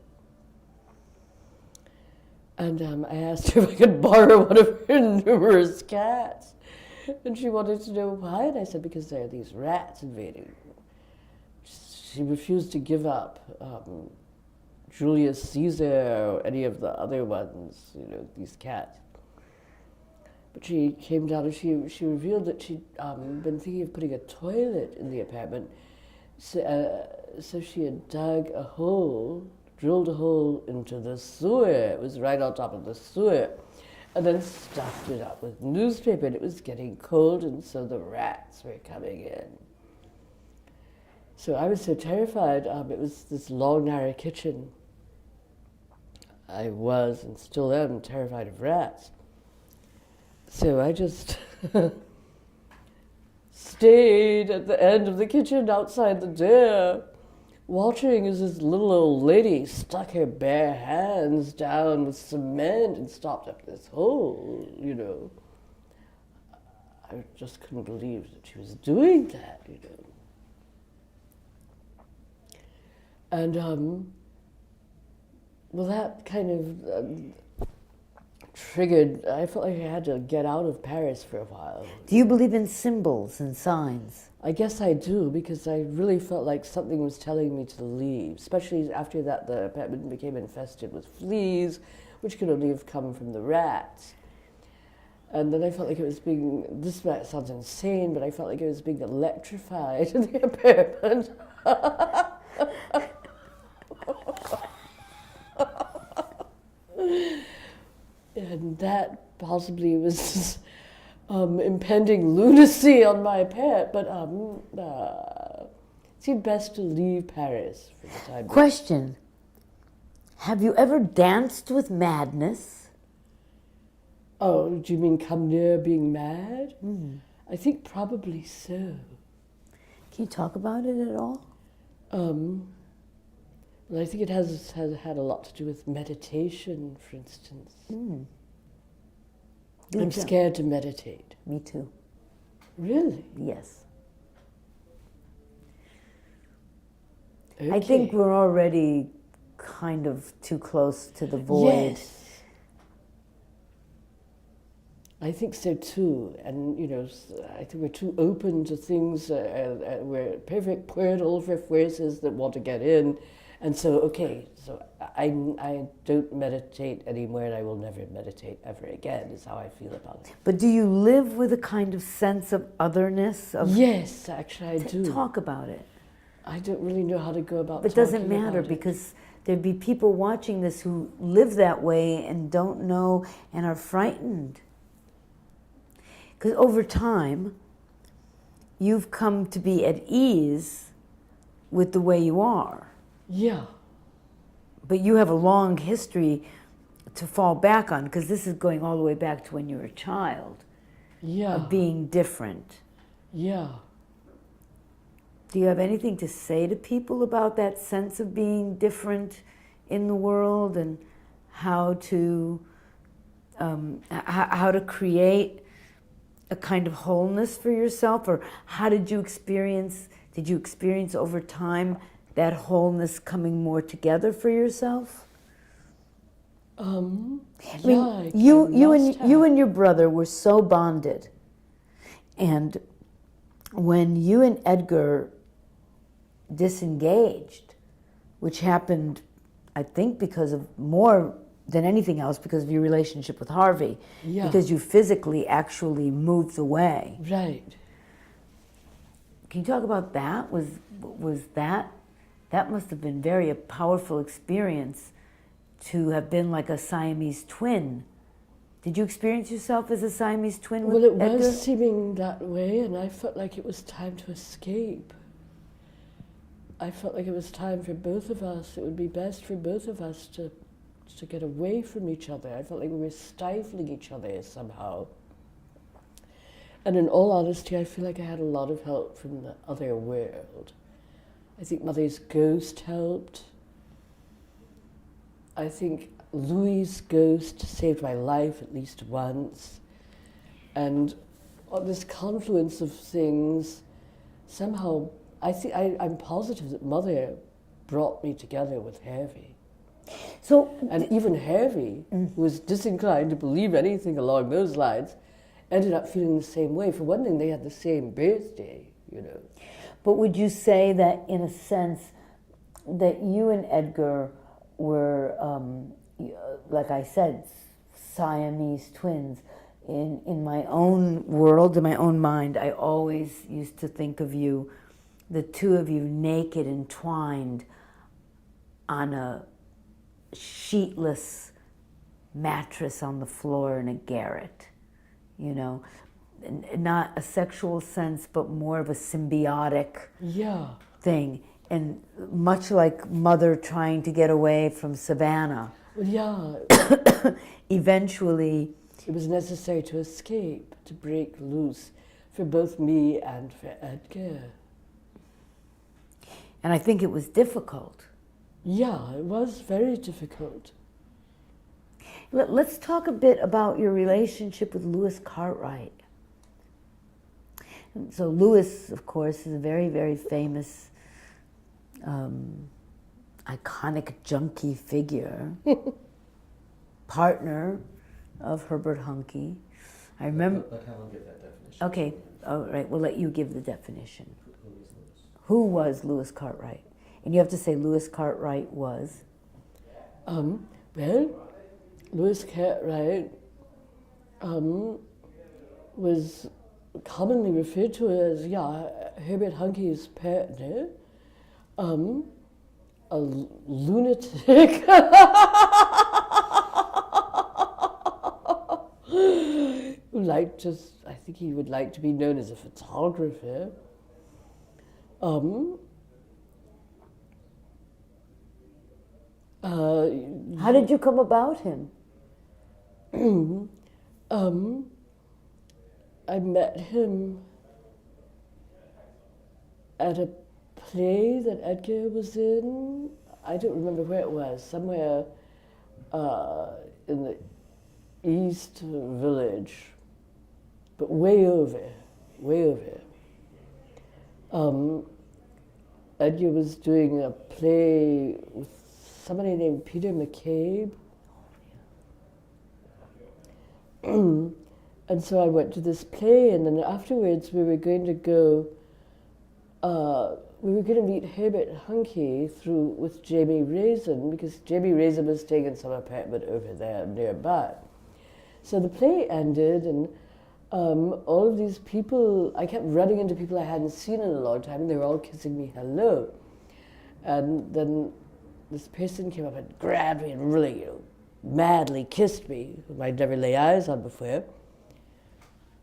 And I asked her if I could borrow one of her numerous cats. And she wanted to know why. And I said, because there are these rats invading. She refused to give up Julius Caesar or any of the other ones, you know, these cats. But she came down and she revealed that she'd been thinking of putting a toilet in the apartment. So she had dug a hole drilled a hole into the sewer. It was right on top of the sewer. And then stuffed it up with newspaper, and it was getting cold, and so the rats were coming in. So I was so terrified. It was this long, narrow kitchen. I was, and still am, terrified of rats. So I just stayed at the end of the kitchen outside the door, watching as this little old lady stuck her bare hands down with cement and stopped up this hole, you know. I just couldn't believe that she was doing that, you know. And, well, that kind of triggered, I felt like I had to get out of Paris for a while. Do you believe in symbols and signs? I guess I do, because I really felt like something was telling me to leave, especially after that the apartment became infested with fleas, which could only have come from the rats. And then I felt like it was being, this sounds insane, but I felt like it was being electrified in the apartment. And that possibly was impending lunacy on my part, but it seemed best to leave Paris for the time being. Question. Have you ever danced with madness? Oh, do you mean come near being mad? Mm. I think probably so. Can you talk about it at all? Well, I think it has had a lot to do with meditation, for instance. Mm. I'm scared to meditate. Me too. Really? Yes. Okay. I think we're already kind of too close to the void. Yes. I think so too, and you know, I think we're too open to things. We're a perfect portal for forces that want to get in, and so so I don't meditate anymore, and I will never meditate ever again. Is how I feel about it. But do you live with a kind of sense of otherness? Yes, actually, I do. Talk about it. I don't really know how to go about. But it doesn't matter because there'd be people watching this who live that way and don't know and are frightened. Because over time, you've come to be at ease with the way you are. Yeah. But you have a long history to fall back on, because this is going all the way back to when you were a child. Yeah. Of being different. Yeah. Do you have anything to say to people about that sense of being different in the world and how to create a kind of wholeness for yourself? Or how did you experience over time that wholeness coming more together for yourself? You and your brother were so bonded, and when you and Edgar disengaged, which happened, I think, because of more than anything else, because of your relationship with Harvey, because you physically actually moved away. Right. Can you talk about that? Was that must have been very a powerful experience to have been like a Siamese twin. Did you experience yourself as a Siamese twin with Edgar? Well, it was seeming that way, and I felt like it was time to escape. I felt like it was time for both of us. It would be best for both of us to get away from each other. I felt like we were stifling each other somehow. And in all honesty, I feel like I had a lot of help from the other world. I think Mother's ghost helped. I think Louis' ghost saved my life at least once. And on this confluence of things, somehow, I'm positive that Mother brought me together with Harvey. And even Harvey, who was disinclined to believe anything along those lines, ended up feeling the same way. For one thing, they had the same birthday, you know. But would you say that, in a sense, that you and Edgar were, like I said, Siamese twins? In my own world, in my own mind, I always used to think of you, the two of you naked, entwined on a sheetless mattress on the floor in a garret, you know, not a sexual sense, but more of a symbiotic thing. And much like Mother trying to get away from Savannah, eventually it was necessary to escape, to break loose for both me and for Edgar. And I think it was difficult. Yeah, it was very difficult. Let's talk a bit about your relationship with Lewis Cartwright. So Lewis, of course, is a very, very famous, iconic junkie figure, partner of Herbert Huncke. I remember... Let Helen give that definition. Okay, all right, we'll let you give the definition. Who is Lewis? Who was Lewis Cartwright? And you have to say Lewis Cartwright was... Well, Lewis Cartwright was commonly referred to as, Herbert Huncke's partner, a lunatic who liked to, I think he would like to be known as a photographer. How did you come about him? I met him at a play that Edgar was in. I don't remember where it was, somewhere in the East Village, but way over. Edgar was doing a play with somebody named Peter McCabe. And so I went to this play, and then afterwards we were going to go, we were going to meet Herbert Huncke with Jamie Raisin, because Jamie Raisin was staying in some apartment over there nearby. So the play ended, and all of these people, I kept running into people I hadn't seen in a long time, and they were all kissing me hello. And then this person came up and grabbed me and really, madly kissed me, whom I'd never lay eyes on before.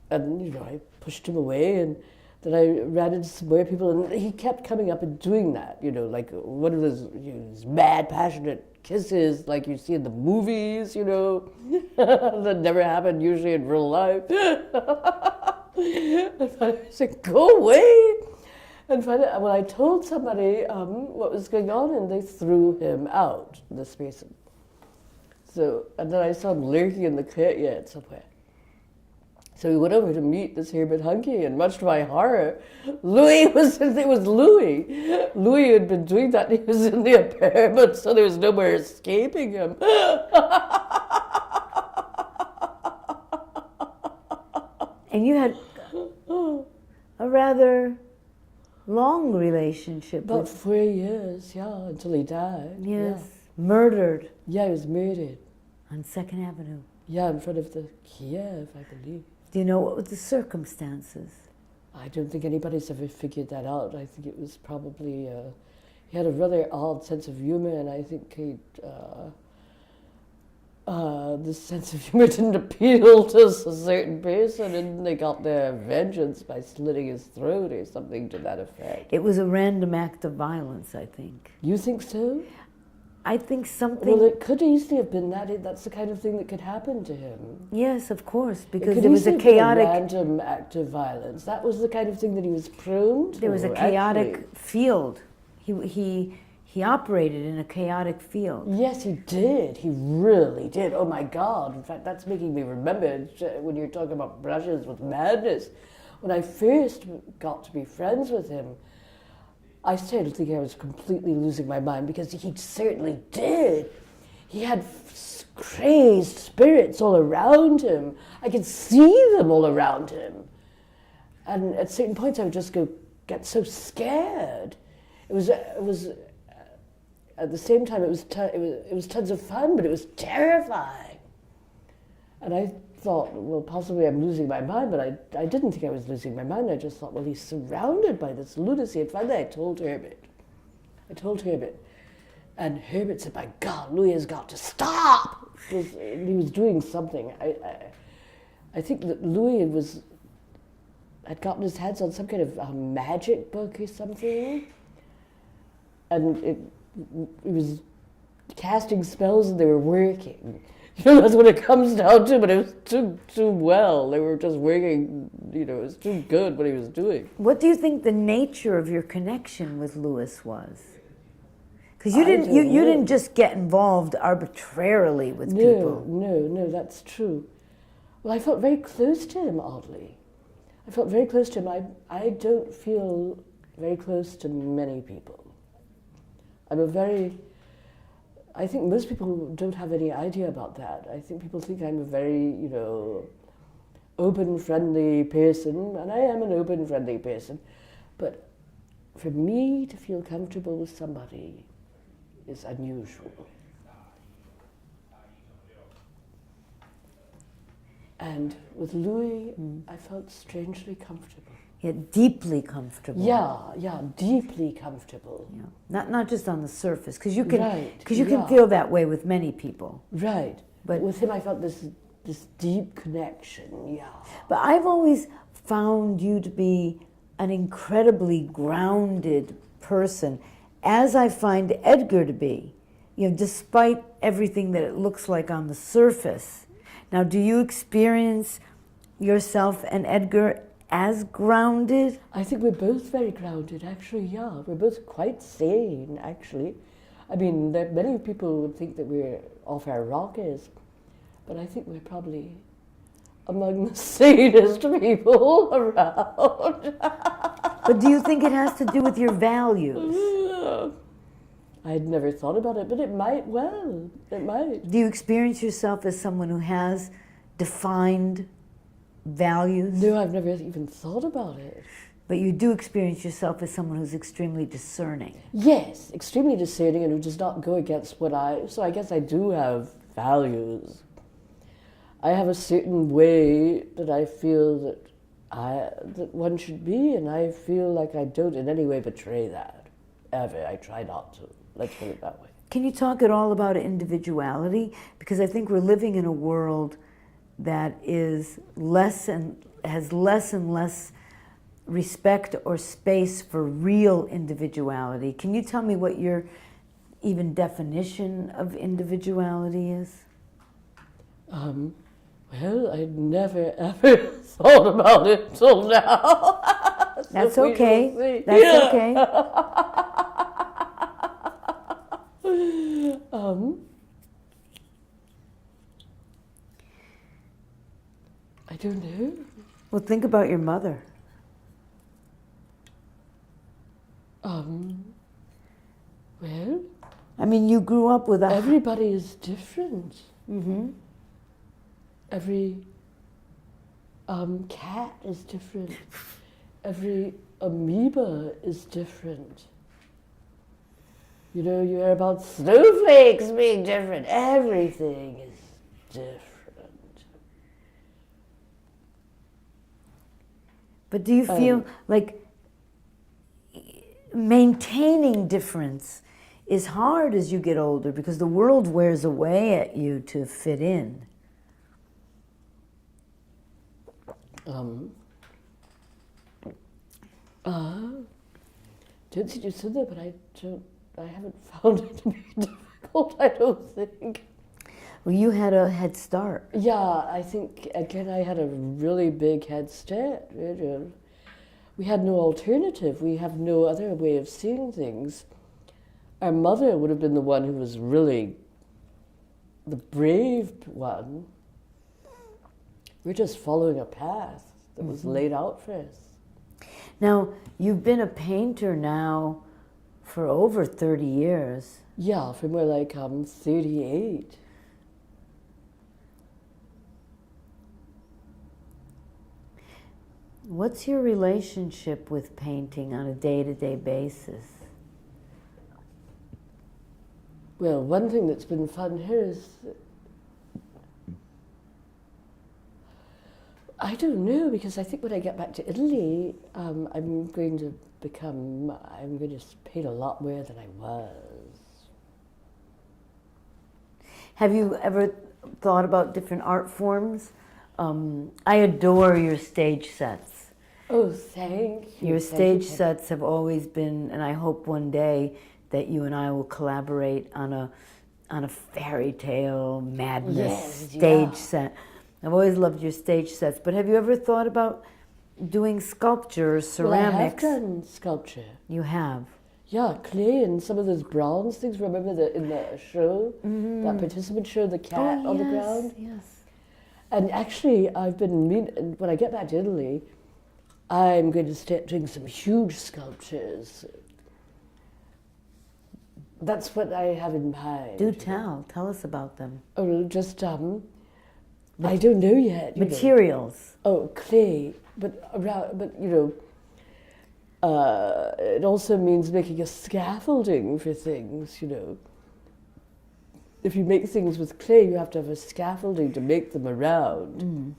And, I pushed him away, and then I ran into some more people, and he kept coming up and doing that, like one of those these mad, passionate kisses like you see in the movies, that never happen usually in real life. And finally I said, go away! And finally, when I told somebody what was going on, and they threw him out, this person. So, and then I saw him lurking in the courtyard somewhere. So we went over to meet this Herbert Huncke, and much to my horror, it was Louis. Louis had been doing that, he was in the apartment, so there was no more escaping him. And you had a rather long relationship About with... 4 years, until he died. Yes, murdered. Yeah, he was murdered. On 2nd Avenue. Yeah, in front of the Kiev, I believe. Do you know what were the circumstances? I don't think anybody's ever figured that out. I think it was probably, he had a rather odd sense of humor, and I think this sense of humor didn't appeal to a certain person, and they got their vengeance by slitting his throat or something to that effect. It was a random act of violence, I think. You think so? I think something... Well, it could easily have been that. That's the kind of thing that could happen to him. Yes, of course, because it could there was a easily be chaotic... random act of violence. That was the kind of thing that he was prone to. There was a chaotic actually. field. He operated in a chaotic field. Yes, he did. He really did. Oh my God. In fact, that's making me remember when you're talking about brushes with madness. When I first got to be friends with him, I started thinking I was completely losing my mind, because he certainly did. He had crazed spirits all around him. I could see them all around him. And at certain points I would just get so scared. It was at the same time, it was tons of fun, but it was terrifying. And I thought, well, possibly I'm losing my mind, but I didn't think I was losing my mind. I just thought, well, he's surrounded by this lunacy. And finally I told Herbert, And Herbert said, "My God, Louis has got to stop." He was doing something. I think that Louis had gotten his hands on some kind of magic book or something, and it was casting spells and they were working. That's what it comes down to, but it was too well. They were just working, it was too good what he was doing. What do you think the nature of your connection with Louis was? Because you didn't just get involved arbitrarily with people. No, that's true. Well, I felt very close to him, oddly. I felt very close to him. I don't feel very close to many people. I think most people don't have any idea about that. I think people think I'm a very, open, friendly person, and I am an open, friendly person. But for me to feel comfortable with somebody is unusual. And with Louis, I felt strangely comfortable. Yeah, deeply comfortable. Yeah, deeply comfortable. Yeah. Not just on the surface, because you can Right, feel that way with many people. Right, but with him I felt this deep connection, yeah. But I've always found you to be an incredibly grounded person, as I find Edgar to be, despite everything that it looks like on the surface. Now, do you experience yourself and Edgar as grounded? I think we're both very grounded, actually, yeah. We're both quite sane, actually. I mean, many people would think that we're off our rockers, but I think we're probably among the sanest people around. But do you think it has to do with your values? I'd never thought about it, but it might well. It might. Do you experience yourself as someone who has defined values? No, I've never even thought about it. But you do experience yourself as someone who's extremely discerning. Yes, extremely discerning and who does not go against so I guess I do have values. I have a certain way that I feel that one should be, and I feel like I don't in any way betray that, ever. I try not to. Let's put it that way. Can you talk at all about individuality? Because I think we're living in a world that is has less and less respect or space for real individuality. Can you tell me what your even definition of individuality is? Well, I'd never ever thought about it till now. That's So we okay. shall see. That's okay. I don't know. Well, think about your mother. Well, I mean, you grew up with everybody is different. Mm-hmm. Every cat is different. Every amoeba is different. You hear about snowflakes being different. Everything is different. But do you feel like maintaining difference is hard as you get older because the world wears away at you to fit in? Don't think you said that, but I haven't found it to be difficult, I don't think. Well, you had a head start. Yeah, I think, again, I had a really big head start. We had no alternative. We have no other way of seeing things. Our mother would have been the one who was really the brave one. We're just following a path that was laid out for us. Now, you've been a painter now for over 30 years. Yeah, from where like 38. What's your relationship with painting on a day-to-day basis? Well, one thing that's been fun here is, I don't know, because I think when I get back to Italy, I'm going to paint a lot more than I was. Have you ever thought about different art forms? I adore your stage sets. Oh, thank you. Your Thank stage you. sets have always been, and I hope one day that you and I will collaborate on a fairy tale madness Yes, stage yeah. set. I've always loved your stage sets, but have you ever thought about doing sculpture or ceramics? Well, I have done sculpture. You have. Yeah, clay and some of those bronze things. Remember in the show, that participant show, the cat on the ground? Yes. And actually, I've been, when I get back to Italy, I'm going to start doing some huge sculptures. That's what I have in mind. Do tell. Tell us about them. Oh, just, I don't know yet. you know. Materials. Oh, clay, but around, but it also means making a scaffolding for things, If you make things with clay, you have to have a scaffolding to make them around.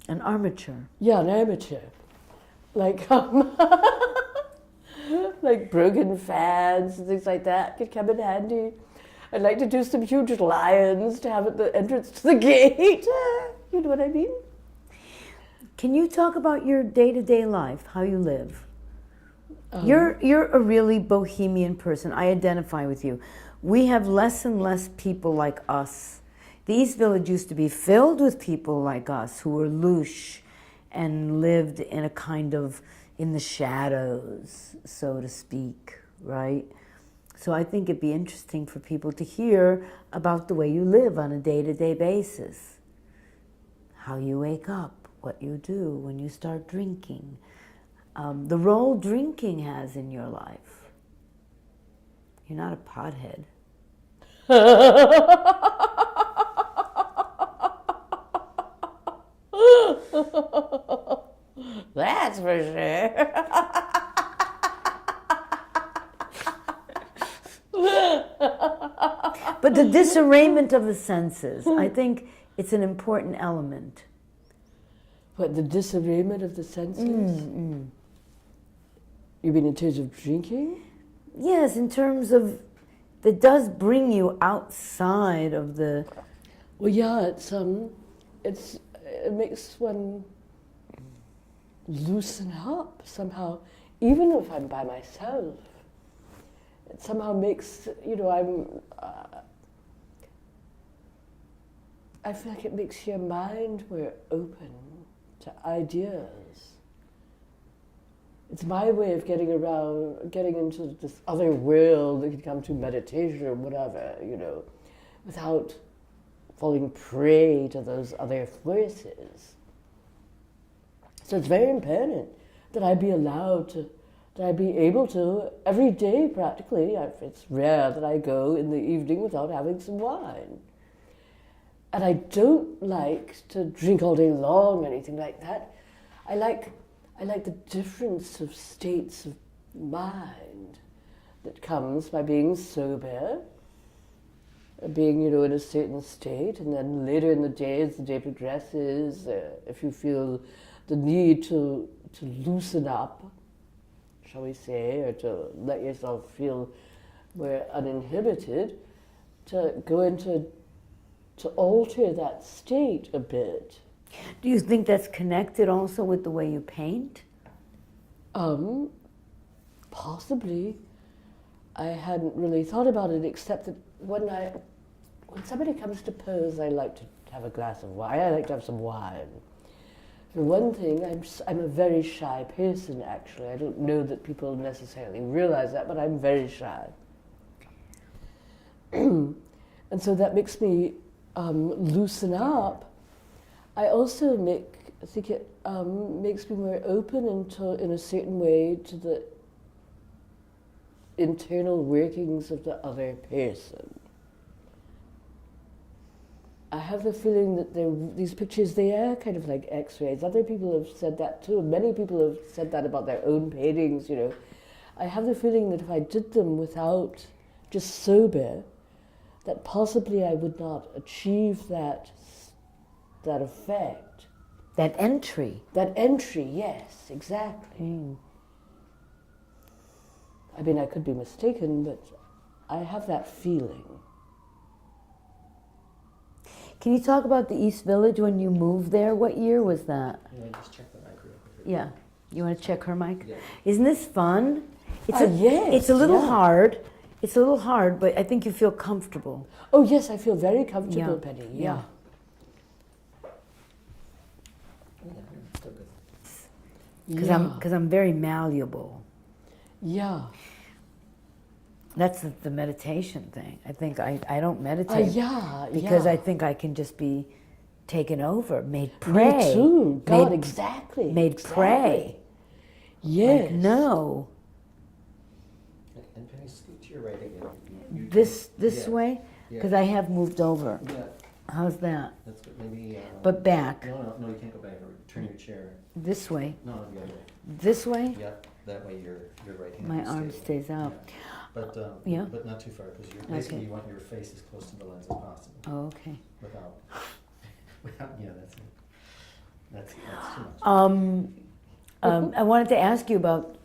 An armature. Yeah, an armature. Like, like broken fans and things like that could come in handy. I'd like to do some huge lions to have at the entrance to the gate. You know what I mean? Can you talk about your day-to-day life, how you live? You're a really bohemian person. I identify with you. We have less and less people like us. The East Village used to be filled with people like us who were louche and lived in a kind of in the shadows, so to speak, right? So I think it'd be interesting for people to hear about the way you live on a day-to-day basis. How you wake up, what you do when you start drinking, the role drinking has in your life. You're not a pothead. That's for sure. But the disarrayment of the senses, I think it's an important element. What, the disarrayment of the senses? You mean in terms of drinking? Yes, in terms of, it does bring you outside of the... Well, yeah, it makes one loosen up somehow, even if I'm by myself. It somehow makes, I feel like it makes your mind more open to ideas. It's my way of getting into this other world that could come to meditation or whatever, without falling prey to those other forces. So it's very important that I be able to, every day practically, it's rare that I go in the evening without having some wine. And I don't like to drink all day long or anything like that. I like the difference of states of mind that comes by being sober, being, in a certain state, and then later in the day, as the day progresses, if you feel the need to loosen up, shall we say, or to let yourself feel more uninhibited, to alter that state a bit. Do you think that's connected also with the way you paint? Possibly. I hadn't really thought about it, except that when somebody comes to pose, I like to have a glass of wine. I like to have some wine. For one thing, I'm a very shy person, actually. I don't know that people necessarily realize that, but I'm very shy. And so that makes me loosen up. I also think it makes me more open in a certain way to the internal workings of the other person. I have the feeling that these pictures, they are kind of like X-rays. Other people have said that too. Many people have said that about their own paintings, I have the feeling that if I did them without, just sober, that possibly I would not achieve that effect. That entry. That entry, yes, exactly. I mean, I could be mistaken, but I have that feeling. Can you talk about the East Village when you moved there? What year was that? You want to just check the mic real quick? Yeah. You want to check her mic? Yeah. Isn't this fun? Yes. It's a little yeah. hard. It's a little hard, but I think you feel comfortable. Oh yes, I feel very comfortable, Yeah. Penny. Yeah. Yeah. Yeah, still good. Because I'm very malleable. Yeah. That's the meditation thing. I think I don't meditate Yeah. because yeah. I think I can just be taken over, made pray. Me too. God, Made- exactly. Made exactly. pray. Yes. Like, no. And Penny, scoot to your right again. You This yeah. way? Yeah. Because I have moved over. Yeah, How's that? that's good. Maybe. But back. No, you can't go back. Turn your chair. This way. No, the other way. This way? Yeah, that way your right hand. My will arm stay. stays out. Yeah. But Yeah. but not too far because you're basically Okay. you want your face as close to the lens as possible Oh, okay. without yeah, that's it. That's too much. I wanted to ask you about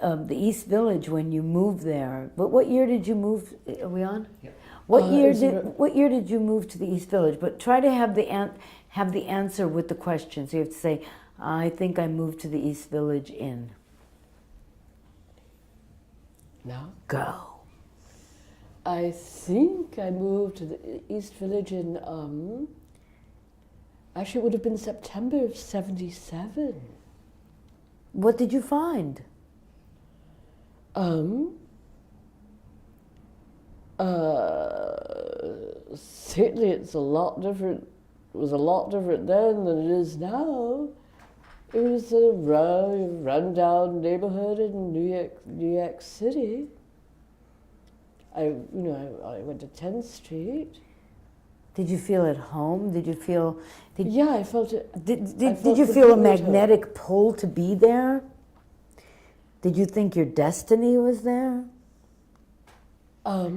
the East Village when you moved there. But what year did you move? Are we on? Yeah. What year is did it- what year did you move to the East Village? But try to have the answer with the question. So you have to say, "I think I moved to the East Village in." No. Go. I think I moved to the East Village in actually it would have been September of '77. What did you find? Certainly it's a lot different. It was a lot different then than it is now. It was a rundown neighborhood in New York City. I went to 10th Street. Did you feel at home? Did you feel? Yeah, I felt it. Did felt you feel a completely at home. magnetic pull to be there? Did you think your destiny was there? I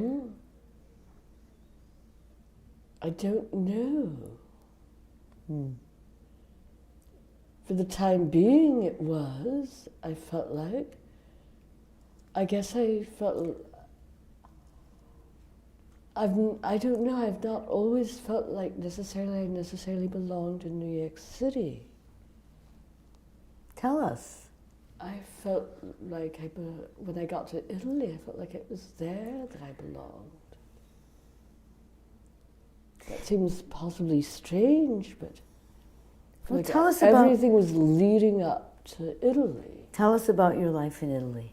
don't know. For the time being, it was. I felt like. I guess I felt. I don't know. I've not always felt like I necessarily belonged in New York City. Tell us. I felt like when I got to Italy, I felt like it was there that I belonged. That seems possibly strange, but I feel Well, like tell us about- everything was leading up to Italy. Tell us about your life in Italy.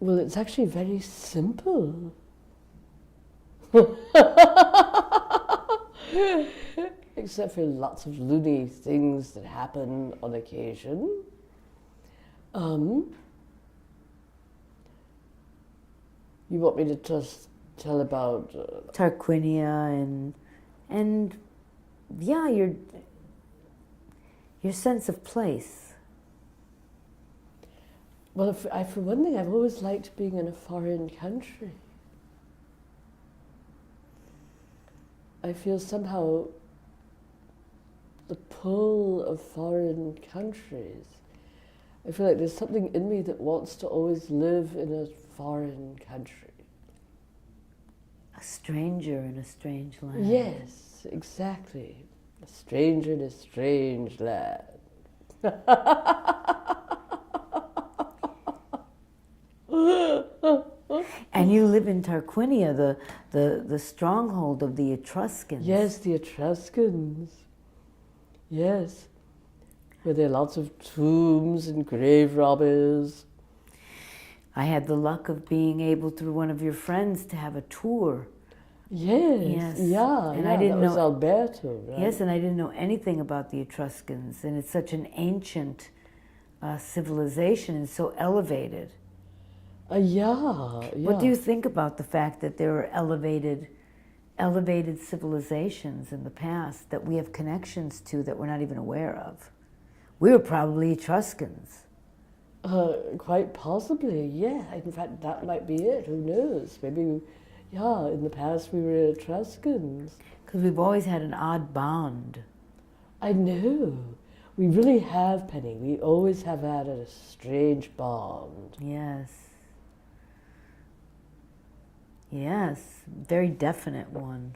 Well, it's actually very simple. Except for lots of loony things that happen on occasion. You want me to just tell about... Tarquinia and yeah, your sense of place. Well, for one thing, I've always liked being in a foreign country. I feel somehow the pull of foreign countries. I feel like there's something in me that wants to always live in a foreign country. A stranger in a strange land. Yes, exactly. A stranger in a strange land. And you live in Tarquinia, the stronghold of the Etruscans. Yes, the Etruscans. Yes. Where there are lots of tombs and grave robbers. I had the luck of being able, through one of your friends, to have a tour. Yes. Yes. Yeah. And yeah, I didn't that was know- Alberto, right? Yes, and I didn't know anything about the Etruscans, and it's such an ancient civilization and so elevated. Yeah. What do you think about the fact that there are elevated civilizations in the past that we have connections to that we're not even aware of? We were probably Etruscans. Quite possibly, yeah. In fact, that might be it. Who knows? Maybe, yeah, in the past we were Etruscans. Because we've always had an odd bond. I know. We really have, Penny. We always have had a strange bond. Yes. Yes, very definite one.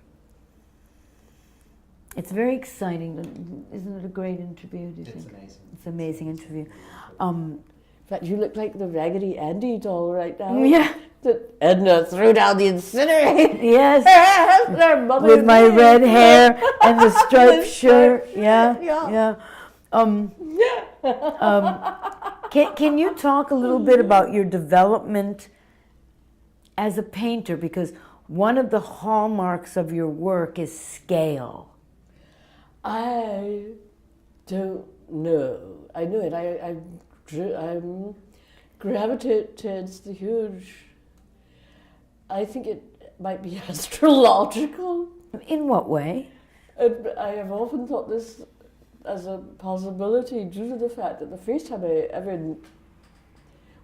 It's very exciting. Isn't it a great interview, do you think? It's amazing. It's an amazing interview. In fact, you look like the Raggedy Andy doll right now. Yeah. That Edna threw down the incinerator. Yes. Their mother's With my name. red hair and the striped shirt. Yeah. Yeah. Can you talk a little bit about your development as a painter? Because one of the hallmarks of your work is scale. I don't know. I know it. I'm gravitate towards the huge. I think it might be astrological. In what way? And I have often thought this as a possibility due to the fact that the first time I ever.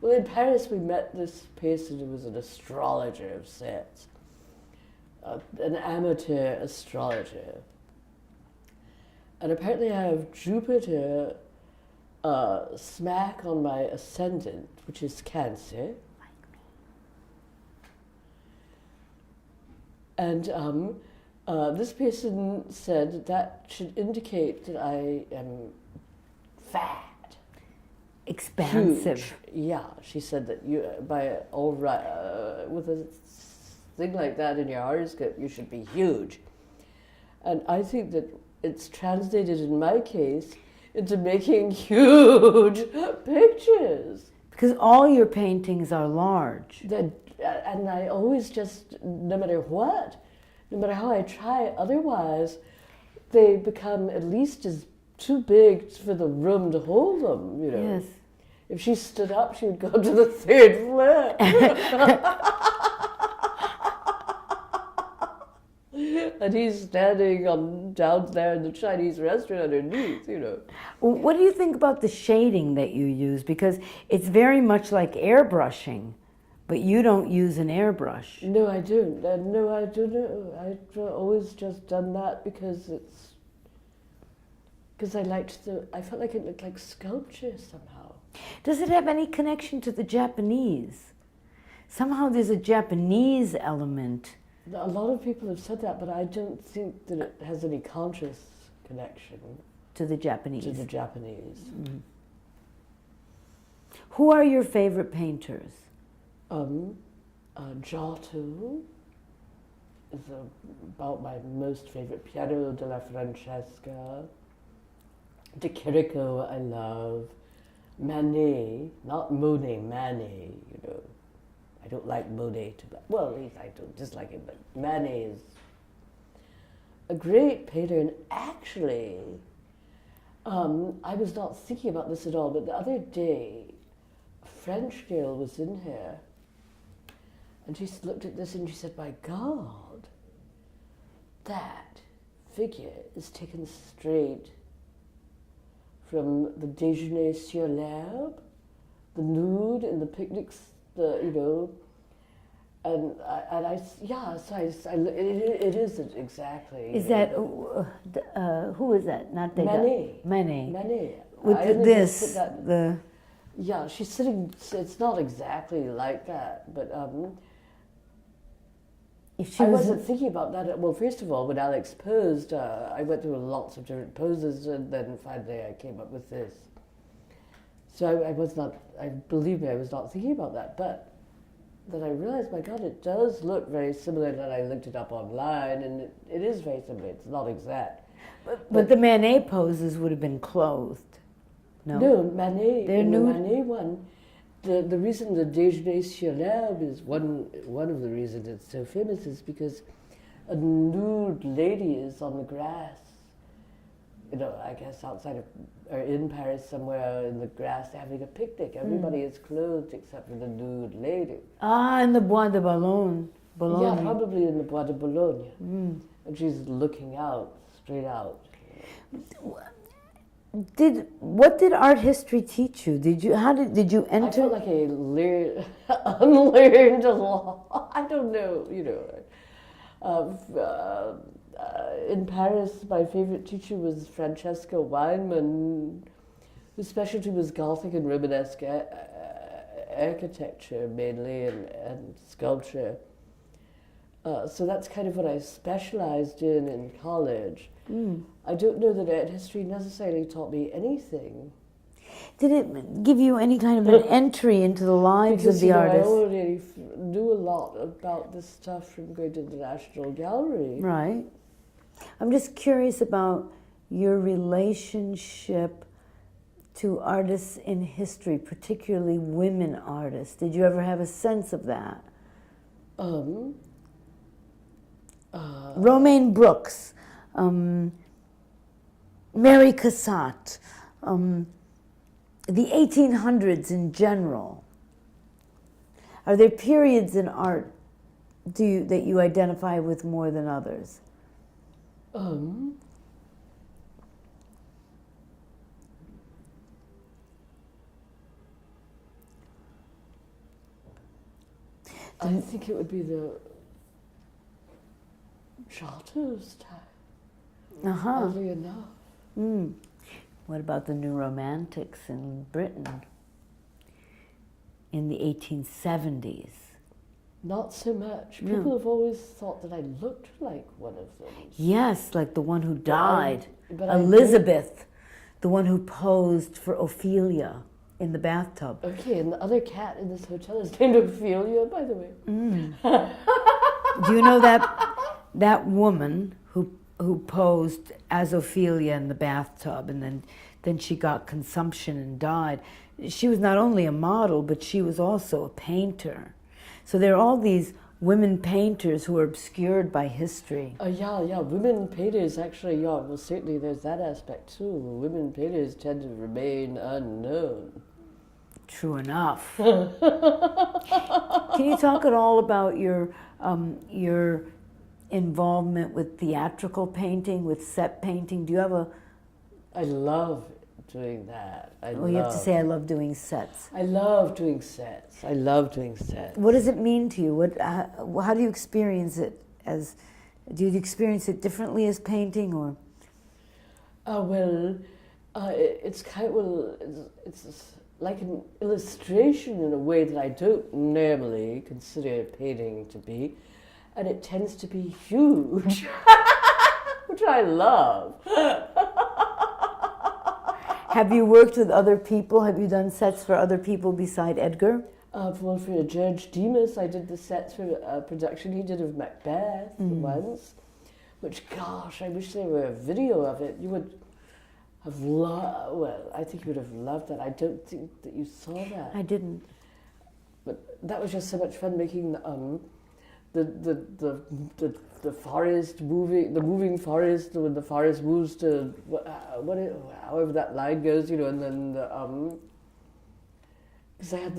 Well, in Paris we met this person who was an astrologer of sorts, an amateur astrologer. And apparently I have Jupiter smack on my ascendant, which is Cancer. And this person said that should indicate that I am fat. Expansive. Huge. Yeah, she said that you, by all right, with a thing like that in your horoscope, you should be huge. And I think that it's translated in my case into making huge pictures. Because all your paintings are large. And I always just, no matter what, no matter how I try otherwise, they become at least as too big for the room to hold them, you know. Yes. If she stood up, she would go to the third floor. And he's standing down there in the Chinese restaurant underneath, you know. What do you think about the shading that you use? Because it's very much like airbrushing, but you don't use an airbrush. No, I don't. No, I don't know. I've always just done that because I liked I felt like it looked like sculpture somehow. Does it have any connection to the Japanese? Somehow there's a Japanese element. A lot of people have said that, but I don't think that it has any conscious connection To the Japanese. to the Japanese. Mm-hmm. Who are your favorite painters? Giotto is about my most favorite. Piero della Francesca. De Chirico I love. Manet, not Monet, Manet, you know. I don't like Monet well, at least I don't dislike him, but Manet is a great painter. And actually, I was not thinking about this at all, but the other day, a French girl was in here, and she looked at this and she said, "My God, that figure is taken straight from the Déjeuner sur l'herbe, the nude in the picnics, you know." And it is exactly. Is that, who is that? Not Degas. Manet. Manet. Manet. With I only this, just put that, the... yeah, she's sitting. It's not exactly like that, but If she I was, wasn't thinking about that. Well, first of all, when Alex posed, I went through lots of different poses, and then finally I came up with this. So I was not. Believe me, I was not thinking about that, but. Then I realized, my God, it does look very similar, and I looked it up online, and it is very similar. It's not exact. but the Manet poses would have been clothed. No? No, Manet, They're in the nude? Manet one, the reason the Déjeuner sur l'herbe is one of the reasons it's so famous is because a nude lady is on the grass, you know, I guess outside of, or in Paris somewhere in the grass having a picnic. Everybody is clothed except for the nude lady. Ah, in the Bois de Boulogne. Yeah, probably in the Bois de Boulogne. And she's looking out, straight out. What did art history teach you? Did you I enter? felt like I unlearned a lot. I don't know, you know. In Paris, my favorite teacher was Francesca Weinman, whose specialty was Gothic and Romanesque architecture mainly, and sculpture. So that's kind of what I specialized in college. Mm. I don't know that art history necessarily taught me anything. Did it give you any kind of an entry into the lives Because, of the I artists? already knew a lot about this stuff from going to the National Gallery. Right. I'm just curious about your relationship to artists in history, particularly women artists. Did you ever have a sense of that? Romaine Brooks, Mary Cassatt, the 1800s in general. Are there periods in art that you identify with more than others? I think it would be the Charters time, Uh-huh. oddly enough. Mm. What about the New Romantics in Britain in the 1870s? Not so much. No. People have always thought that I looked like one of them. Yes, like the one who died, but I Elizabeth, the one who posed for Ophelia in the bathtub. Okay, and the other cat in this hotel is named Ophelia, by the way. Do you know that woman who posed as Ophelia in the bathtub, and then she got consumption and died? She was not only a model, but she was also a painter. So there are all these women painters who are obscured by history. Yeah, women painters actually, well, certainly there's that aspect too. Women painters tend to remain unknown. True enough. Can you talk at all about your involvement with theatrical painting, with set painting? Do you have a... I love doing that. You have to say, I love doing sets. I love doing sets. I love doing sets. What does it mean to you? How do you experience it? Do you experience it differently as painting, or? It's it's like an illustration in a way that I don't normally consider painting to be, and it tends to be huge, which I love. Have you worked with other people? Have you done sets for other people beside Edgar? Well, for George Demas, I did the sets for a production he did of Macbeth once, which, gosh, I wish there were a video of it. You would have loved, well, I think you would have loved that. I don't think that you saw that. I didn't. But that was just so much fun making the forest moving, the moving forest, when the forest moves to however that line goes, and then because I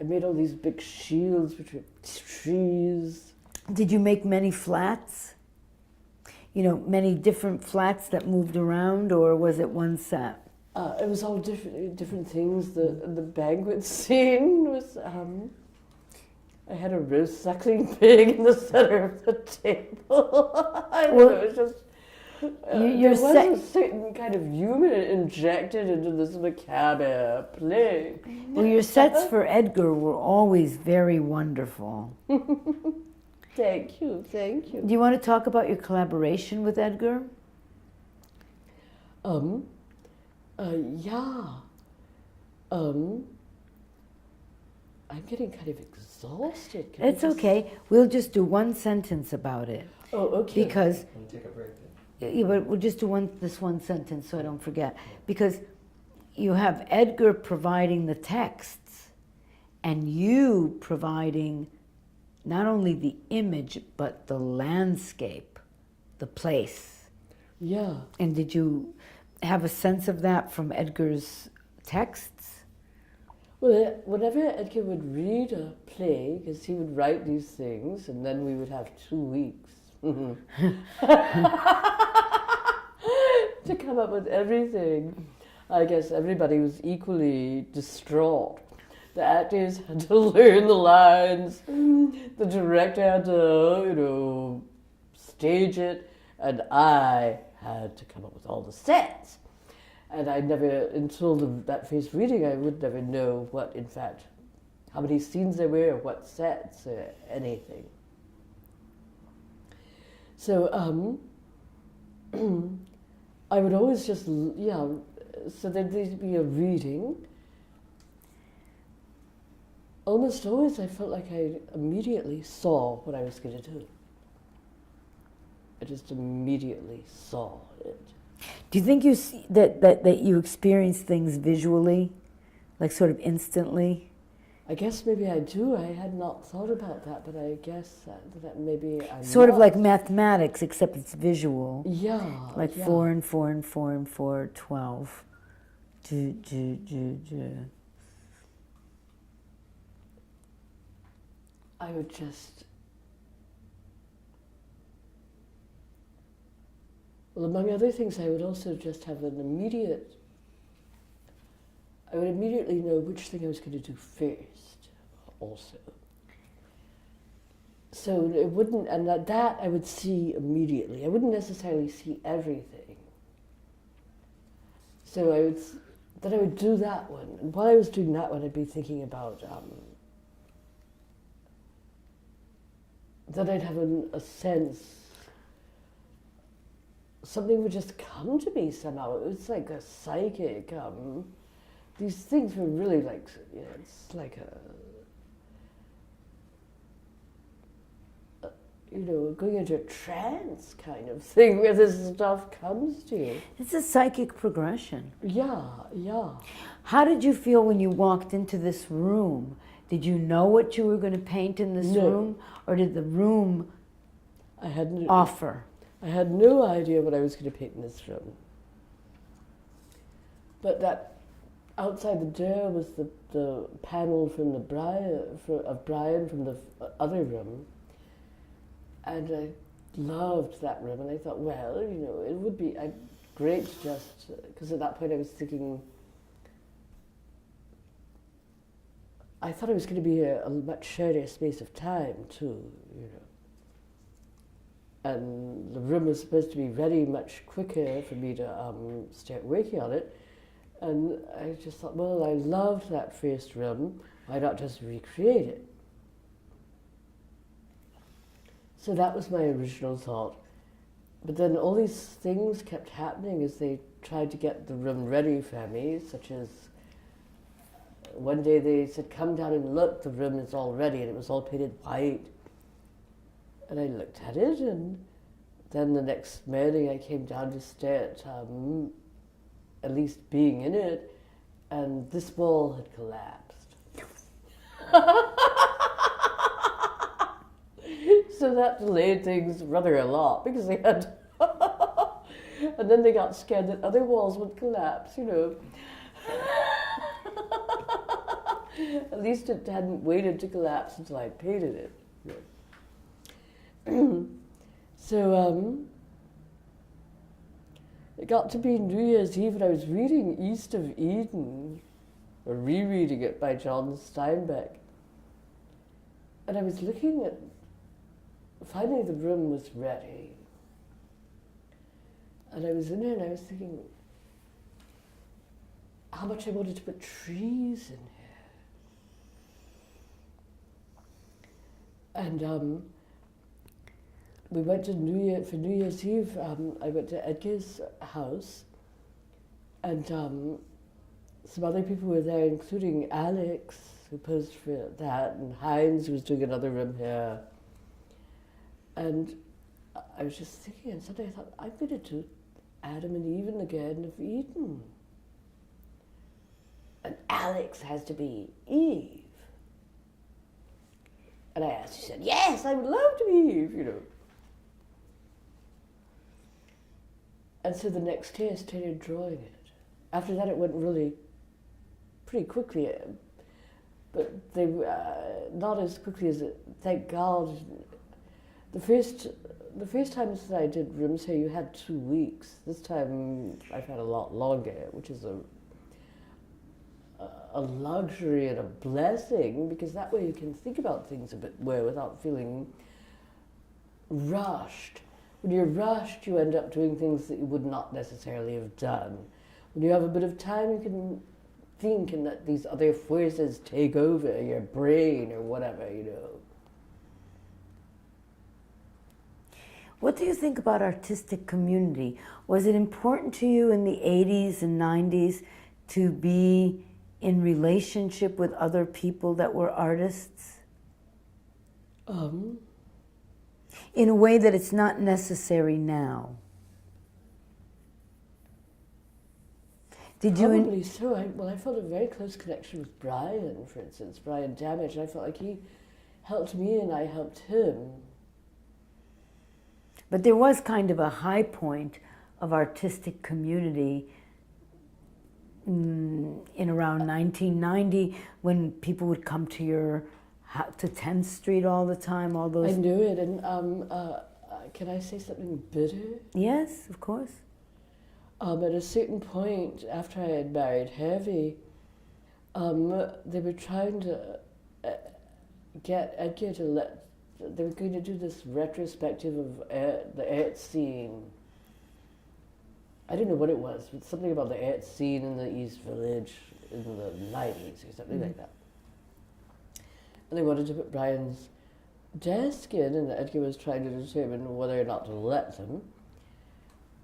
made all these big shields which were trees. Did you make many flats? Many different flats that moved around, or was it one set? It was all different things. The banquet scene was. I had a roast suckling pig in the center of the table. I don't know, it was just... there was a certain kind of humor injected into this macabre play. Well, your sets for Edgar were always very wonderful. Thank you. Do you want to talk about your collaboration with Edgar? Yeah. I'm getting kind of exhausted. It's okay. We'll just do one sentence about it. Oh, okay. Because... Can we take a break then? Yeah, but we'll just do this one sentence so I don't forget. Because you have Edgar providing the texts and you providing not only the image, but the landscape, the place. Yeah. And did you have a sense of that from Edgar's texts? Well, whenever Edgar would read a play, because he would write these things, and then we would have 2 weeks to come up with everything. I guess everybody was equally distraught. The actors had to learn the lines, the director had to, stage it, and I had to come up with all the sets. And I never, until that first reading, I would never know what, in fact, how many scenes there were, what sets, anything. So I would always just, so there'd be a reading. Almost always I felt like I immediately saw what I was going to do. I just immediately saw it. Do you think you see that you experience things visually, like sort of instantly? I guess maybe I do. I had not thought about that, but I guess that maybe I Sort of like must. mathematics, except it's visual. Yeah. Like yeah. 4 and 4 and 4 and 4, 12. I would just, well, among other things, I would also just have I would immediately know which thing I was going to do first, also. So it wouldn't, and that I would see immediately. I wouldn't necessarily see everything. So I would do that one. And while I was doing that one, I'd be thinking about that I'd have a sense, something would just come to me somehow. It was like a psychic, these things were really like, it's like going into a trance kind of thing where this stuff comes to you. It's a psychic progression. Yeah. How did you feel when you walked into this room? Did you know what you were going to paint in this room? Or did the room offer? I had no idea what I was going to paint in this room. But that outside the door was the panel from of Brian from the other room. And I loved that room. And I thought, well, it would be great to just, because at that point I was thinking, I thought it was going to be a much shorter space of time too, And the room was supposed to be very much quicker for me to start working on it. And I just thought, well, I loved that first room. Why not just recreate it? So that was my original thought. But then all these things kept happening as they tried to get the room ready for me, such as one day they said, come down and look, the room is all ready, and it was all painted white. And I looked at it, and then the next morning I came down to start at least being in it, and this wall had collapsed. So that delayed things rather a lot, because they had, and then they got scared that other walls would collapse, At least it hadn't waited to collapse until I painted it. So it got to be New Year's Eve, and I was reading East of Eden, or rereading it by John Steinbeck. And I was looking at, finally the room was ready. And I was in there and I was thinking how much I wanted to put trees in here. And we went to for New Year's Eve, I went to Edgar's house, and some other people were there, including Alex, who posed for that, and Heinz, who was doing another room here. And I was just thinking, and suddenly I thought, I'm going to do Adam and Eve in the Garden of Eden. And Alex has to be Eve. And I asked, she said, yes, I would love to be Eve, And so the next day I started drawing it. After that it went really pretty quickly, but they not as quickly as it, thank God. The first times that I did rooms here, you had 2 weeks. This time I've had a lot longer, which is a luxury and a blessing, because that way you can think about things a bit more without feeling rushed. When you're rushed, you end up doing things that you would not necessarily have done. When you have a bit of time, you can think and let these other forces take over your brain or whatever, What do you think about artistic community? Was it important to you in the 80s and 90s to be in relationship with other people that were artists? In a way that it's not necessary now. Did you? Probably so. I felt a very close connection with Brian, for instance, Brian Damage. I felt like he helped me and I helped him. But there was kind of a high point of artistic community in around 1990 when people would come to to 10th Street all the time, all those... I knew it, and can I say something bitter? Yes, of course. At a certain point, after I had married Harvey, they were trying to get Edgar to they were going to do this retrospective of the art scene. I don't know what it was, but something about the art scene in the East Village in the 90s or something like that. And they wanted to put Brian's desk in, and Edgar was trying to determine whether or not to let them.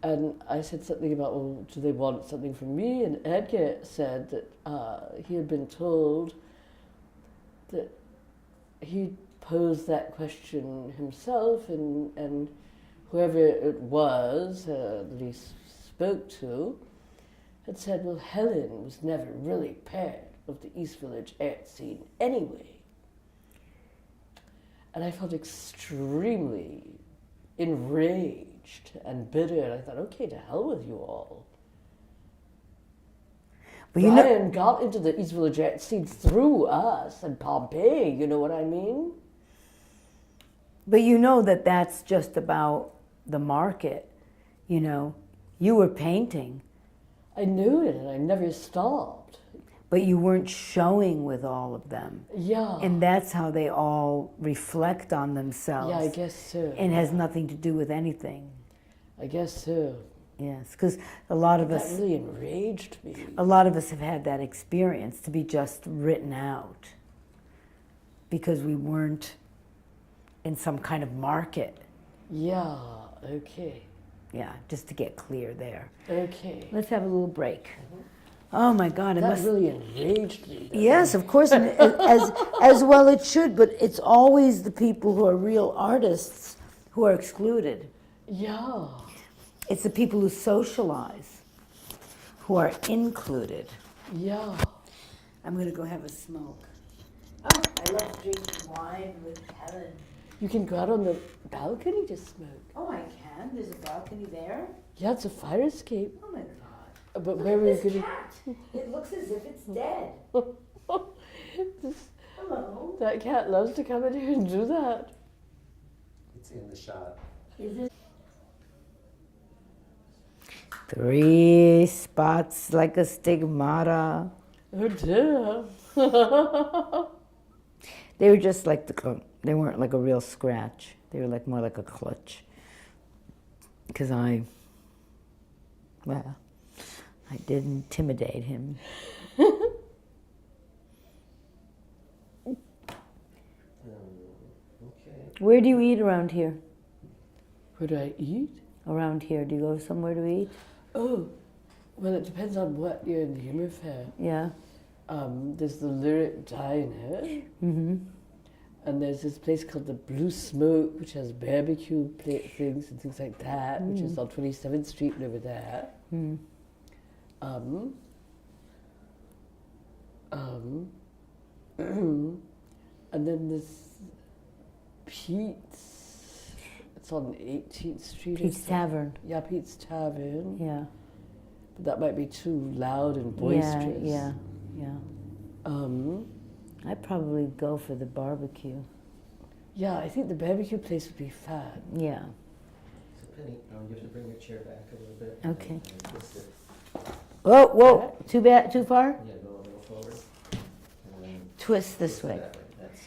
And I said something about, well, do they want something from me? And Edgar said that he had been told that he posed that question himself, and whoever it was that he spoke to had said, well, Helen was never really part of the East Village art scene anyway. And I felt extremely enraged and bitter, and I thought, okay, to hell with you all. But Brian got into the East Village art scene through us and Pompeii, you know what I mean? But you know that that's just about the market, you know. You were painting. I knew it, and I never stopped. But you weren't showing with all of them. Yeah. And that's how they all reflect on themselves. Yeah, I guess so. And has nothing to do with anything. I guess so. Yes, because a lot of us... That really enraged me. A lot of us have had that experience, to be just written out. Because we weren't in some kind of market. Yeah, okay. Yeah, just to get clear there. Okay. Let's have a little break. Oh my God! That really enraged me. Yes, of course, and as well it should. But it's always the people who are real artists who are excluded. Yeah. It's the people who socialize who are included. Yeah. I'm gonna go have a smoke. Oh, I love drinking wine with Helen. You can go out on the balcony to smoke. Oh, I can. There's a balcony there. Yeah, it's a fire escape. Oh my God. But Look where at were you this going cat. It looks as if it's dead. Hello. That cat loves to come in here and do that. It's in the shot. Is it? 3 spots like a stigmata. Oh dear. They were just like they weren't like a real scratch. They were like more like a clutch. Because I did intimidate him. Okay. Where do you eat around here? Where do I eat? Around here, do you go somewhere to eat? Oh, well, it depends on what you're in the humor for. Yeah. There's the Lyric Diner, and there's this place called the Blue Smoke, which has barbecue things and things like that, which is on 27th Street and over there. And then there's Pete's. It's on 18th Street. Pete's Tavern. Yeah, Pete's Tavern. Yeah. But that might be too loud and boisterous. Yeah. I'd probably go for the barbecue. Yeah, I think the barbecue place would be fun. Yeah. So Penny, you have to bring your chair back a little bit. Okay. And twist it. Whoa! Too far? Yeah, go a little forward. And then Twist this twist it way. that way.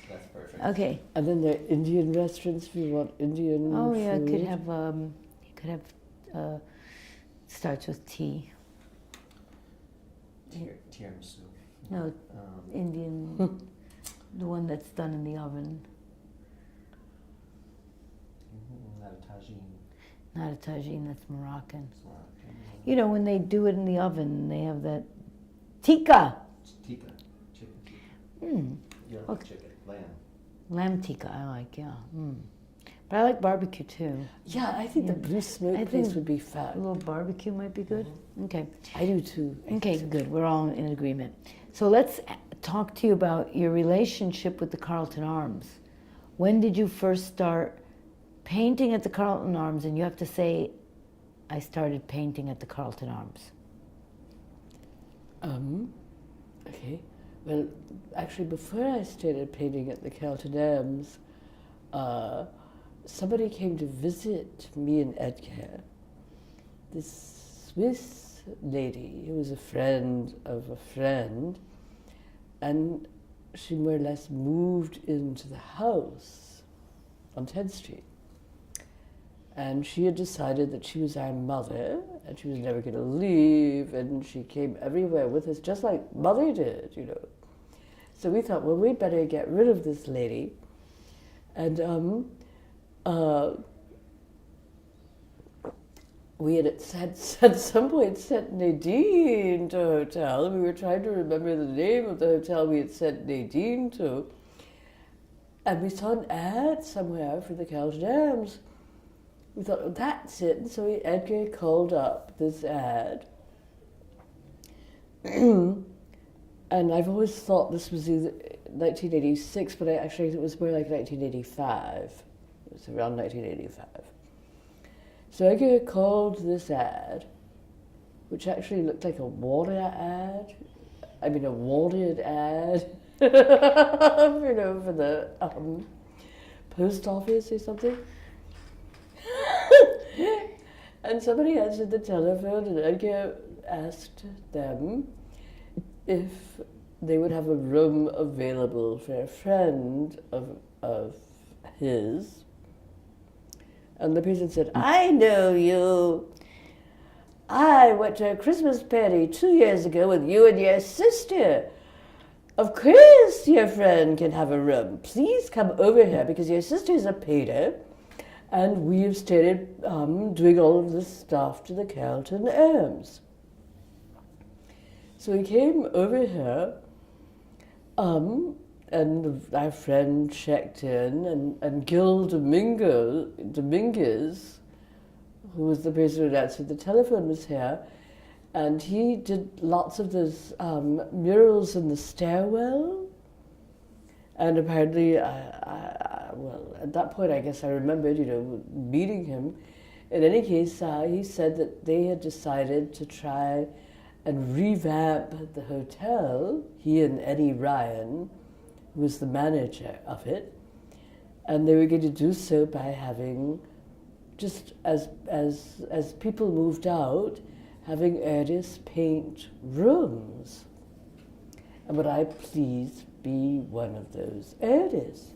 That's perfect. Okay. And then there are Indian restaurants if you want Indian Oh yeah, food. you could have starts with T. Tiramisu. No, Indian, the one that's done in the oven. Not a tagine. Not a tagine, that's Moroccan. It's Moroccan. You know, when they do it in the oven, they have that tikka. It's tikka, chicken tikka. Yeah, Okay. chicken, lamb. Lamb tikka, I like, yeah. But I like barbecue too. Yeah, I think the Blue Smoke I place think would be A fun. little barbecue might be good. Okay. I do too. Okay, good. We're all in agreement. So let's talk to you about your relationship with the Carlton Arms. When did you first start painting at the Carlton Arms? And you have to say, I started painting at the Carlton Arms. Okay. Well, actually, before I started painting at the Carlton Arms, somebody came to visit me and Edgar. This Swiss lady who was a friend of a friend, and she more or less moved into the house on 10th Street. And she had decided that she was our mother, and she was never going to leave, and she came everywhere with us, just like Mother did, you know. So we thought, well, we'd better get rid of this lady. And we had at some point sent Nadine to a hotel, and we were trying to remember the name of the hotel we had sent Nadine to. And we saw an ad somewhere for the Carlton Arms. We thought, oh, that's it. And so Edgar called up this ad. And I've always thought this was either 1986, but I think it was more like 1985. It was around 1985. So Edgar called this ad, which actually looked like a water ad. I mean, a wanted ad, you know, for the post office or something. And somebody answered the telephone, and Edgar asked them if they would have a room available for a friend of his. And the person said, I know you. I went to a Christmas party 2 years ago with you and your sister. Of course your friend can have a room. Please come over here because your sister is a painter. And we have started doing all of this stuff to the Carlton Arms. So we came over here, and our friend checked in, and Gil Dominguez, who was the person who answered the telephone, was here, and he did lots of those murals in the stairwell. And apparently, well, at that point, I guess I remembered, you know, meeting him. In any case, he said that they had decided to try and revamp the hotel, he and Eddie Ryan, who was the manager of it, and they were going to do so by having, just as people moved out, having artists paint rooms. And would I please be one of those artists?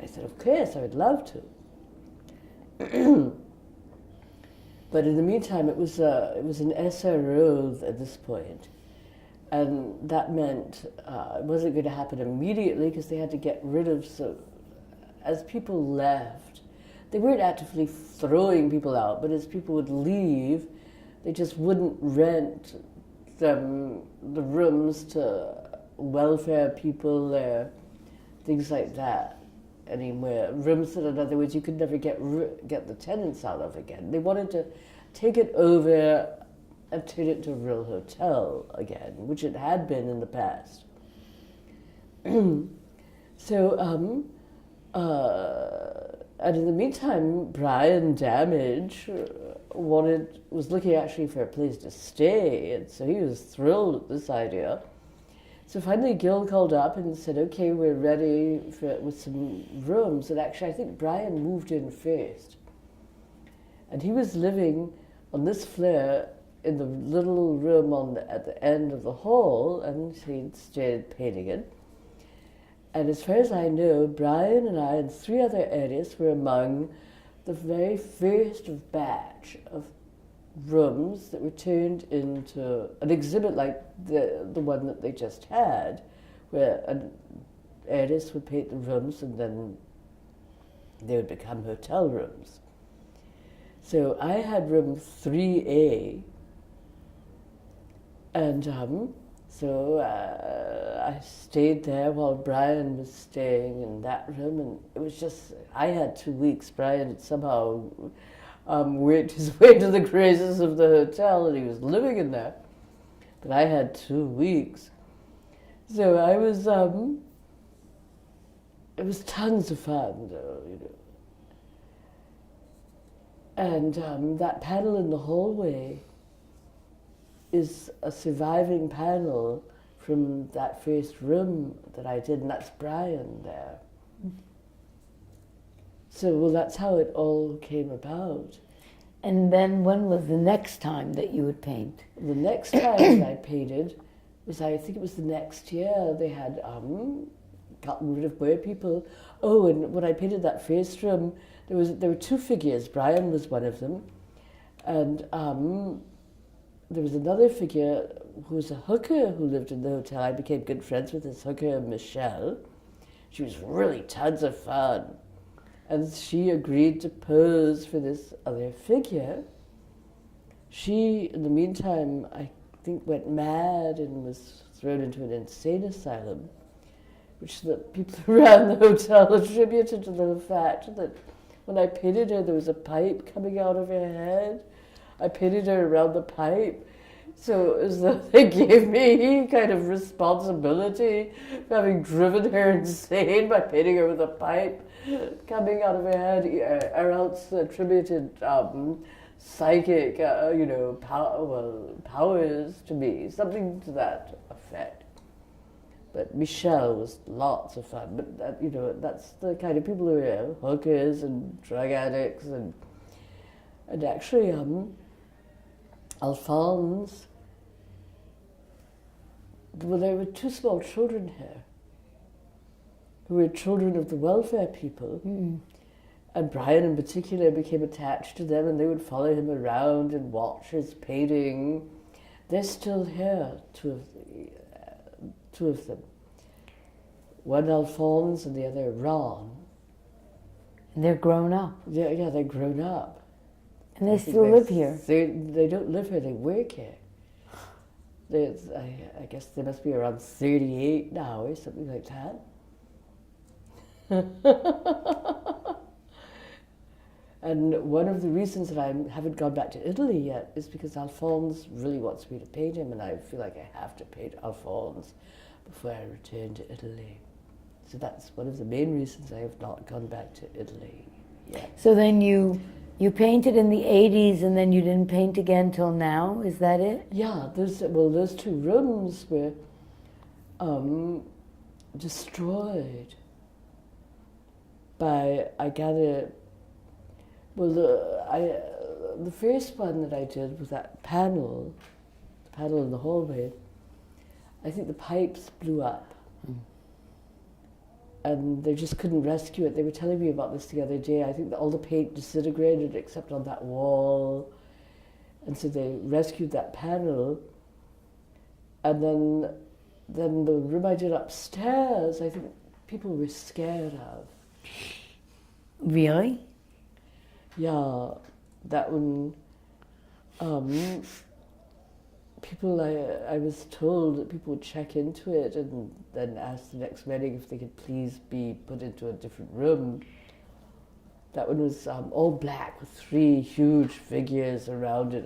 I said, of course, I would love to. But in the meantime, it was an SRO at this point. And that meant it wasn't going to happen immediately because they had to get rid of as people left, they weren't actively throwing people out, but as people would leave, they just wouldn't rent the rooms to welfare people or things like that anymore. Rooms that, in other words, you could never get the tenants out of again. They wanted to take it over and turn it into a real hotel again, which it had been in the past. So, and in the meantime, Brian Damage was looking actually for a place to stay, and so he was thrilled at this idea. So finally Gil called up and said, okay, we're ready with some rooms. And actually, I think Brian moved in first. And he was living on this floor in the little room at the end of the hall, and he'd started painting it. And as far as I know, Brian and I and 3 other artists were among the very first batch of rooms that were turned into an exhibit like the one that they just had, where an artist would paint the rooms and then they would become hotel rooms. So I had room 3A, and I stayed there while Brian was staying in that room, and it was just, I had 2 weeks. Brian had somehow worked his way to the graces of the hotel, and he was living in there. But I had 2 weeks. So I was, it was tons of fun, though, you know. And that panel in the hallway is a surviving panel from that first room that I did, and that's Brian there. So, well, that's how it all came about. And then when was the next time that you would paint? The next time that I painted was, I think it was the next year, they had gotten rid of more people. Oh, and when I painted that first room, there were 2 figures. Brian was one of them, and there was another figure who was a hooker who lived in the hotel. I became good friends with this hooker, Michelle. She was really tons of fun. And she agreed to pose for this other figure. She, in the meantime, I think went mad and was thrown into an insane asylum, which the people who ran the hotel attributed to the fact that when I painted her, there was a pipe coming out of her head. I painted her around the pipe. So it was though they gave me kind of responsibility for having driven her insane by painting her with a pipe coming out of her head, or else attributed psychic, powers to me, something to that effect. But Michelle was lots of fun. But that's the kind of people who are hookers and drug addicts, and actually Alphonse. Well, there were 2 small children here who were children of the welfare people. Mm. And Brian in particular became attached to them, and they would follow him around and watch his painting. They're still here, 2 of them. One Alphonse and the other Ron. And they're grown up. Yeah, they're grown up. And they still live here. They don't live here, they work here. I guess they must be around 38 now or something like that. And one of the reasons that I haven't gone back to Italy yet is because Alphonse really wants me to paint him, and I feel like I have to paint Alphonse before I return to Italy. So that's one of the main reasons I have not gone back to Italy yet. So then you painted in the 80s, and then you didn't paint again till now, is that it? Yeah, those 2 rooms were destroyed by, I gather, the first one that I did was that panel, the panel in the hallway. I think the pipes blew up. Mm. And they just couldn't rescue it. They were telling me about this the other day. I think that all the paint disintegrated except on that wall. And so they rescued that panel. And then the room I did upstairs, I think people were scared of. Really? Yeah, that one, people, I was told that people would check into it and then ask the next wedding if they could please be put into a different room. That one was all black with 3 huge figures around it.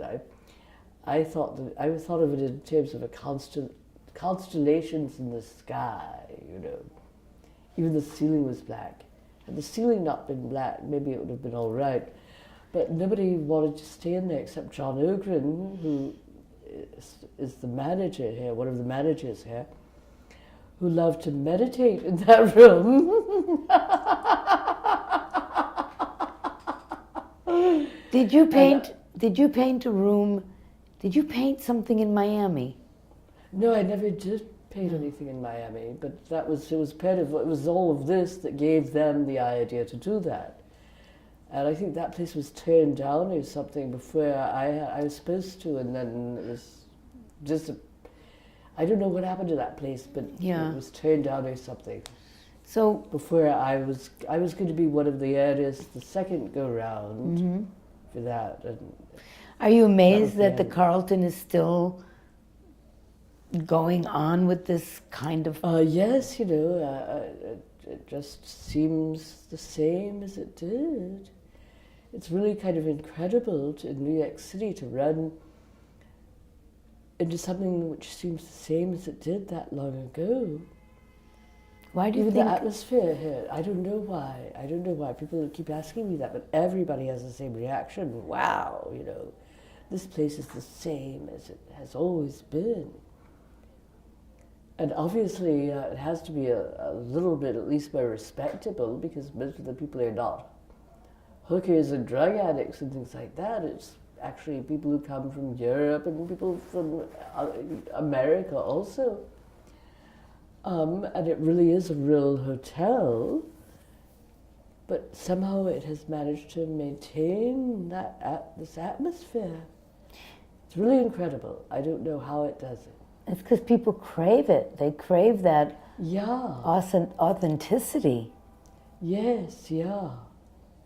I thought of it in terms of constellations in the sky, Even the ceiling was black. Had the ceiling not been black, maybe it would have been all right. But nobody wanted to stay in there except John Ogren, who is the manager here, one of the managers here, who loved to meditate in that room. Did you paint a room? Did you paint something in Miami? No, I never did paint anything in Miami, but it was all of this that gave them the idea to do that. And I think that place was turned down or something before I was supposed to, and then it was just I don't know what happened to that place, but Yeah. it was turned down or something. So Before I was going to be one of the artists the second go round, mhm. for that. And Are you amazed That that was the the end. Carlton is still going on with this kind of? yes, it just seems the same as it did. It's really kind of incredible in New York City to run into something which seems the same as it did that long ago. Why do you Even think? the atmosphere here, I don't know why. I don't know why. People keep asking me that, but everybody has the same reaction. Wow, this place is the same as it has always been. And obviously, it has to be a little bit at least more respectable, because most of the people are not hookers and drug addicts and things like that. It's actually people who come from Europe and people from America also. And it really is a real hotel, but somehow it has managed to maintain this atmosphere. It's really incredible. I don't know how it does it. It's because people crave it. They crave that Yeah. authenticity. Yes, yeah.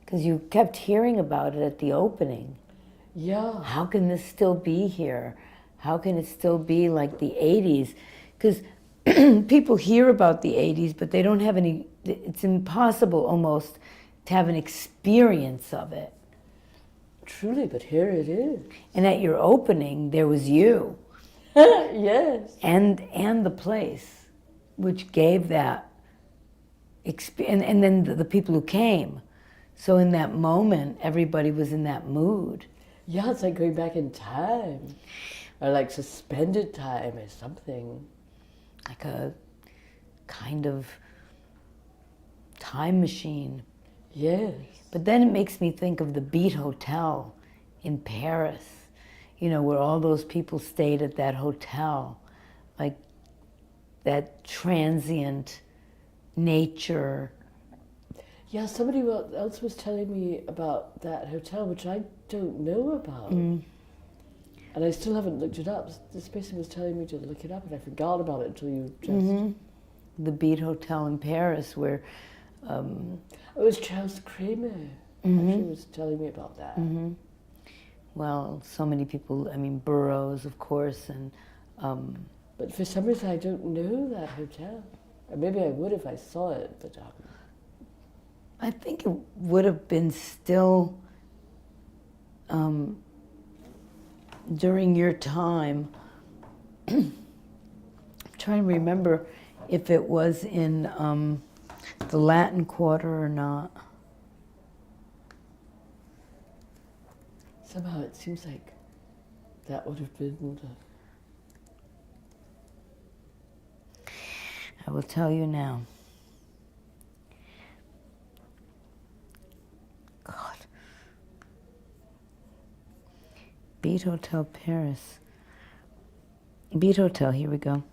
Because you kept hearing about it at the opening. Yeah. How can this still be here? How can it still be like the 80s? Because people hear about the 80s, but they don't have any, it's impossible almost to have an experience of it. Truly, but here it is. And at your opening, there was you. Yes. And the place, which gave that experience, and then the people who came. So in that moment, everybody was in that mood. Yeah, it's like going back in time, or like suspended time or something. Like a kind of time machine. Yes. But then it makes me think of the Beat Hotel in Paris, where all those people stayed at that hotel, like that transient nature. Yeah, somebody else was telling me about that hotel, which I don't know about. And I still haven't looked it up. This person was telling me to look it up, and I forgot about it until you just... The Beat Hotel in Paris, where... It was Charles Kramer. Actually was telling me about that. Well, so many people, Burroughs, of course, and... But for some reason, I don't know that hotel. Or maybe I would if I saw it, but... I think it would have been still... during your time, I'm trying to remember if it was in the Latin Quarter or not. Somehow it seems like that would have been I will tell you now. God. Beat Hotel Paris. Beat Hotel, here we go.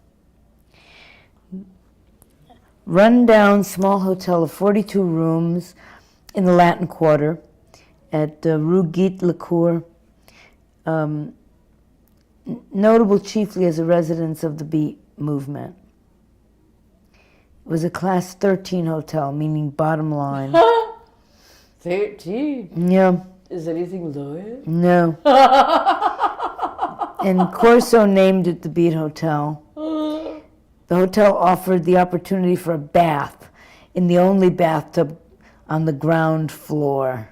Run-down small hotel of 42 rooms in the Latin Quarter at Rue Guite-Lecour. Notable chiefly as a residence of the Beat movement. It was a class 13 hotel, meaning bottom line. 13? Yeah. Is anything lower? No. And Corso named it the Beat Hotel. The hotel offered the opportunity for a bath in the only bathtub on the ground floor.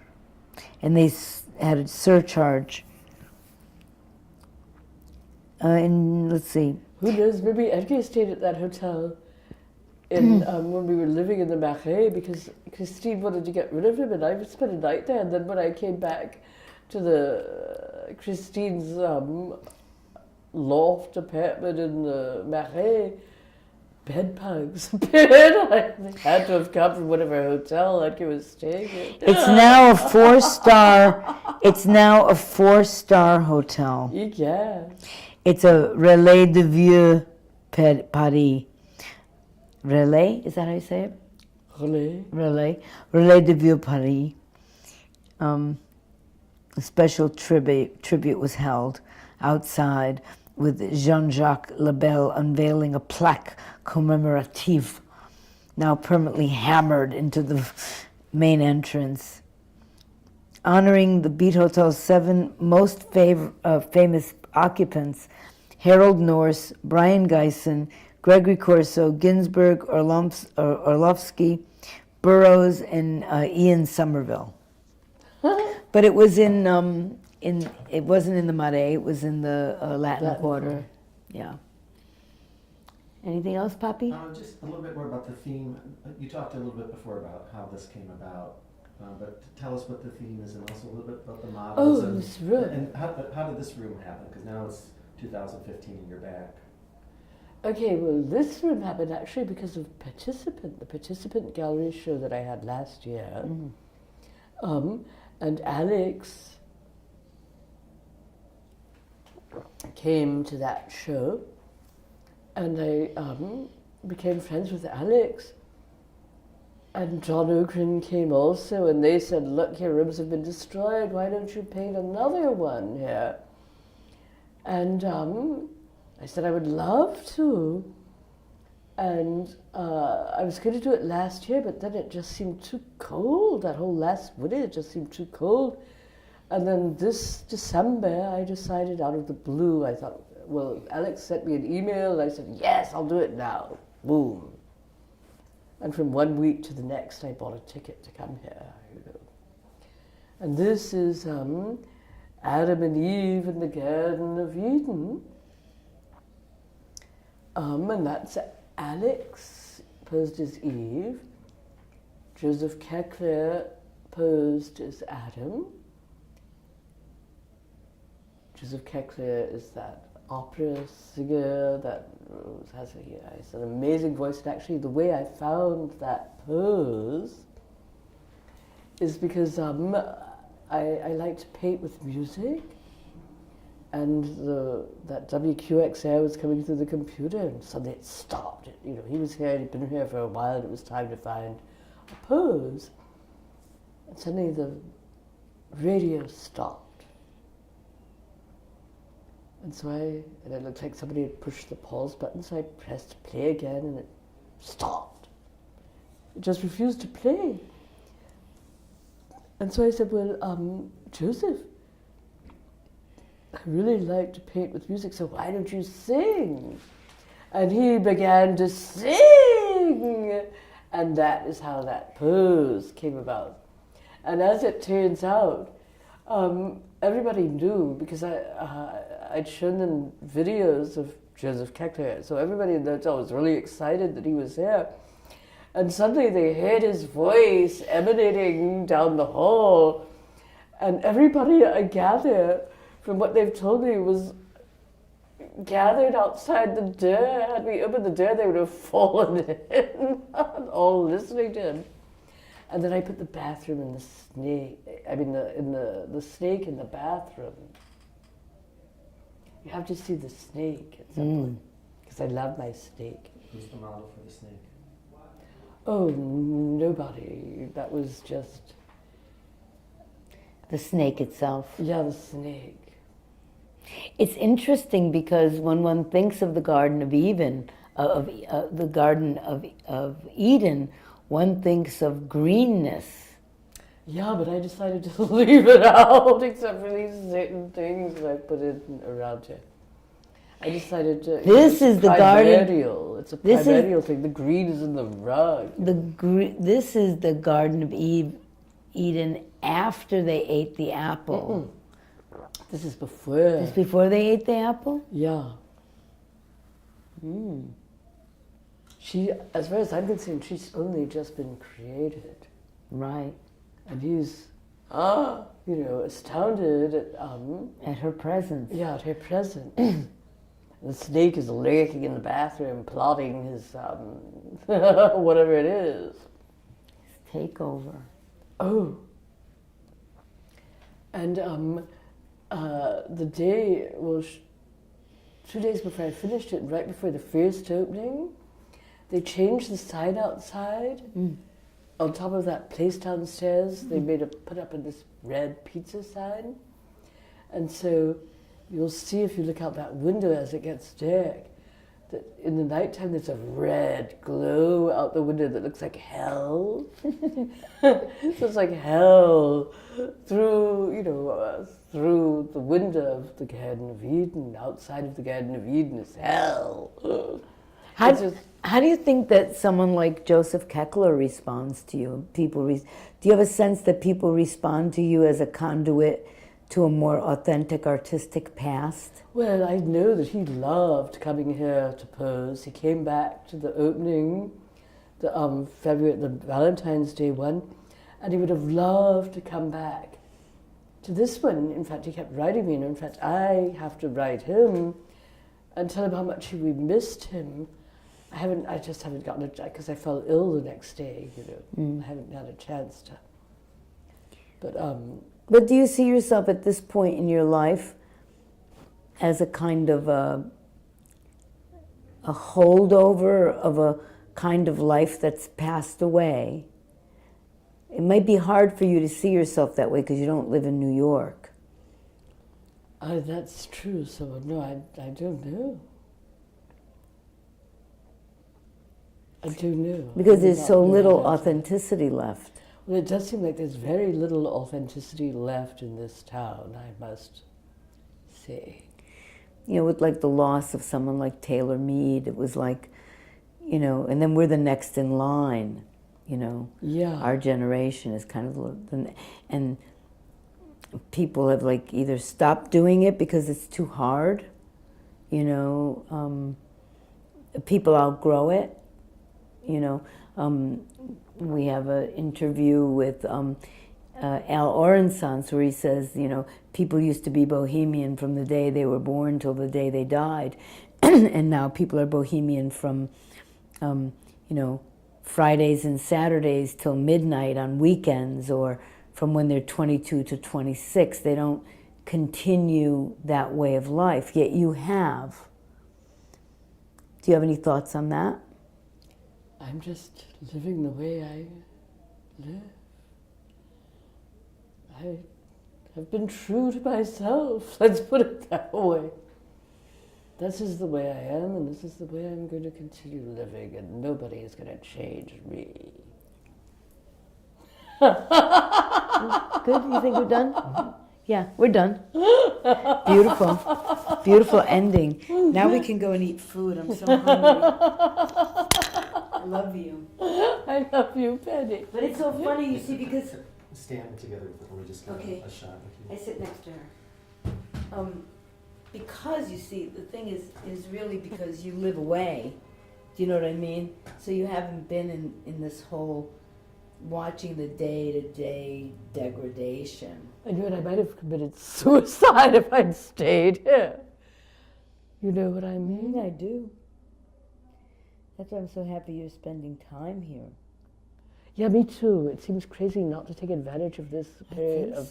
And they had a surcharge. And let's see. Who knows? Maybe Edgar stayed at that hotel in when we were living in the Marais, because Christine wanted to get rid of him, and I would spend a night there. And then when I came back to the Christine's loft apartment in the Marais, bed bugs appeared. They had to have come from whatever hotel Edgar was staying in. It's now a 4-star. It's now a 4-star hotel. Yeah. It's a Relais de Vieux Paris. Relais, is that how you say it? Relais de Vieux Paris. A special tribute was held outside with Jean-Jacques Lebel unveiling a plaque commemorative, now permanently hammered into the main entrance. honoring the Beat Hotel's 7 most famous occupants: Harold Norse, Brian Geisen, Gregory Corso, Ginsberg, Orlovsky, Burroughs, and Ian Somerville. But it was it wasn't in the Marais, it was in the Latin Quarter. Yeah. Anything else, Papi? Just a little bit more about the theme. You talked a little bit before about how this came about, but tell us what the theme is, and also a little bit about the models. Oh, this room. And how did this room happen? Because now it's 2015 and you're back. Okay, well, this room happened actually because of the participant gallery show that I had last year. And Alex came to that show, and I became friends with Alex. And John Okren came also, and they said, look, your rooms have been destroyed, why don't you paint another one here? And I said I would love to. And I was going to do it last year, but then it just seemed too cold. That whole last winter just seemed too cold. And then this December, I decided out of the blue, I thought, well, Alex sent me an email, and I said, yes, I'll do it now. Boom. And from 1 week to the next, I bought a ticket to come here. And this is Adam and Eve in the Garden of Eden. And that's Alex posed as Eve. Joseph Kekler posed as Adam. Joseph Kekler is that opera singer that has an amazing voice. And actually, the way I found that pose is because I like to paint with music, and that WQXR was coming through the computer, and suddenly it stopped. He was here, he'd been here for a while, and it was time to find a pose. And suddenly the radio stopped. And so and it looked like somebody had pushed the pause button, so I pressed play again, and it stopped. It just refused to play. And so I said, well, Joseph, I really like to paint with music, so why don't you sing? And he began to sing! And that is how that pose came about. And as it turns out, everybody knew, because I'd shown them videos of Joseph Kekler, so everybody in the hotel was really excited that he was there. And suddenly they heard his voice emanating down the hall, and everybody I gather, from what they've told me, was gathered outside the door. Had we opened the door, they would have fallen in, all listening to him. And then I put the bathroom in the snake. The snake in the bathroom. You have to see the snake at some point, because I love my snake. Who's the model for the snake? Oh, nobody. That was just The snake itself. Yeah, the snake. It's interesting because when one thinks of the Garden of Eden, one thinks of greenness. Yeah, but I decided to leave it out, except for these certain things that I put in around here. I decided to. This is the garden. It's a primordial thing. The green is in the rug. This is the Garden of Eden after they ate the apple. This is before. This is before they ate the apple? Yeah. She, as far as I'm concerned, she's only just been created. Right. And he's, astounded at her presence. Yeah, at her presence. The snake is lurking in the bathroom, plotting his, whatever it is. His takeover. Oh. And the day, 2 days before I finished it, right before the first opening, they changed the sign outside. On top of that place downstairs, they put up this red pizza sign. And so you'll see if you look out that window as it gets dark, that in the nighttime there's a red glow out the window that looks like hell. So it's like hell through, through the window of the Garden of Eden. Outside of the Garden of Eden is hell. How do you think that someone like Joseph Keckler responds to you? Do you have a sense that people respond to you as a conduit to a more authentic artistic past? Well, I know that he loved coming here to pose. He came back to the opening, the Valentine's Day one, and he would have loved to come back to this one. In fact, he kept writing me, and in fact, I have to write him and tell him how much we missed him. I just haven't gotten it, because I fell ill the next day, I haven't had a chance to. But do you see yourself at this point in your life as a kind of a holdover of a kind of life that's passed away? It might be hard for you to see yourself that way because you don't live in New York. That's true, so no, I don't know. I do know. Because there's so little authenticity left. Well, it does seem like there's very little authenticity left in this town, I must say. With like the loss of someone like Taylor Mead, it was like, and then we're the next in line, Yeah. Our generation is kind of, and people have like either stopped doing it because it's too hard, people outgrow it, we have an interview with Al Orensons where he says, people used to be bohemian from the day they were born till the day they died, and now people are bohemian from, Fridays and Saturdays till midnight on weekends, or from when they're 22 to 26. They don't continue that way of life, yet you have. Do you have any thoughts on that? I'm just living the way I live. I have been true to myself, let's put it that way. This is the way I am, and this is the way I'm going to continue living, and nobody is going to change me. Good, you think we're done? Mm-hmm. Yeah, we're done. Beautiful. Beautiful ending. Now we can go and eat food. I'm so hungry. I love you. I love you, Penny. But it's so funny, you see, because... Stand together before we just get a shot with you. I sit next to her. Because, you see, the thing is really because you live away. Do you know what I mean? So you haven't been in this whole watching the day-to-day degradation. I knew it. I might have committed suicide if I'd stayed here. You know what I mean? I do. That's why I'm so happy you're spending time here. Yeah, me too. It seems crazy not to take advantage of this period, of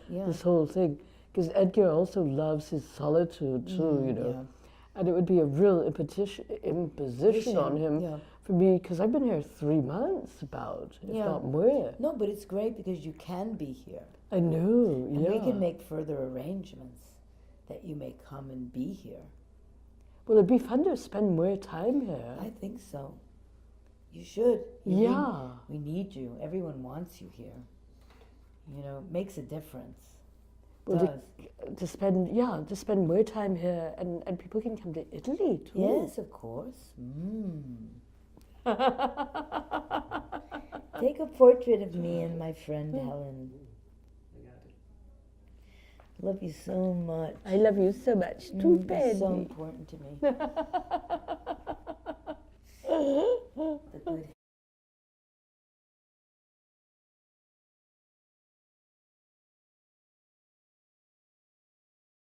this whole thing. Because Edgar also loves his solitude too, Yeah. And it would be a real imposition on him for me, because I've been here 3 months if not more. No, but it's great because you can be here. I know, And we can make further arrangements that you may come and be here. Well, it'd be fun to spend more time here. I think so. You should. We need you. Everyone wants you here. It makes a difference. Well, to spend more time here, and people can come to Italy too. Yes, of course. Take a portrait of me and my friend Helen. I love you so much. I love you so much too, Penny. It's so important to me. The good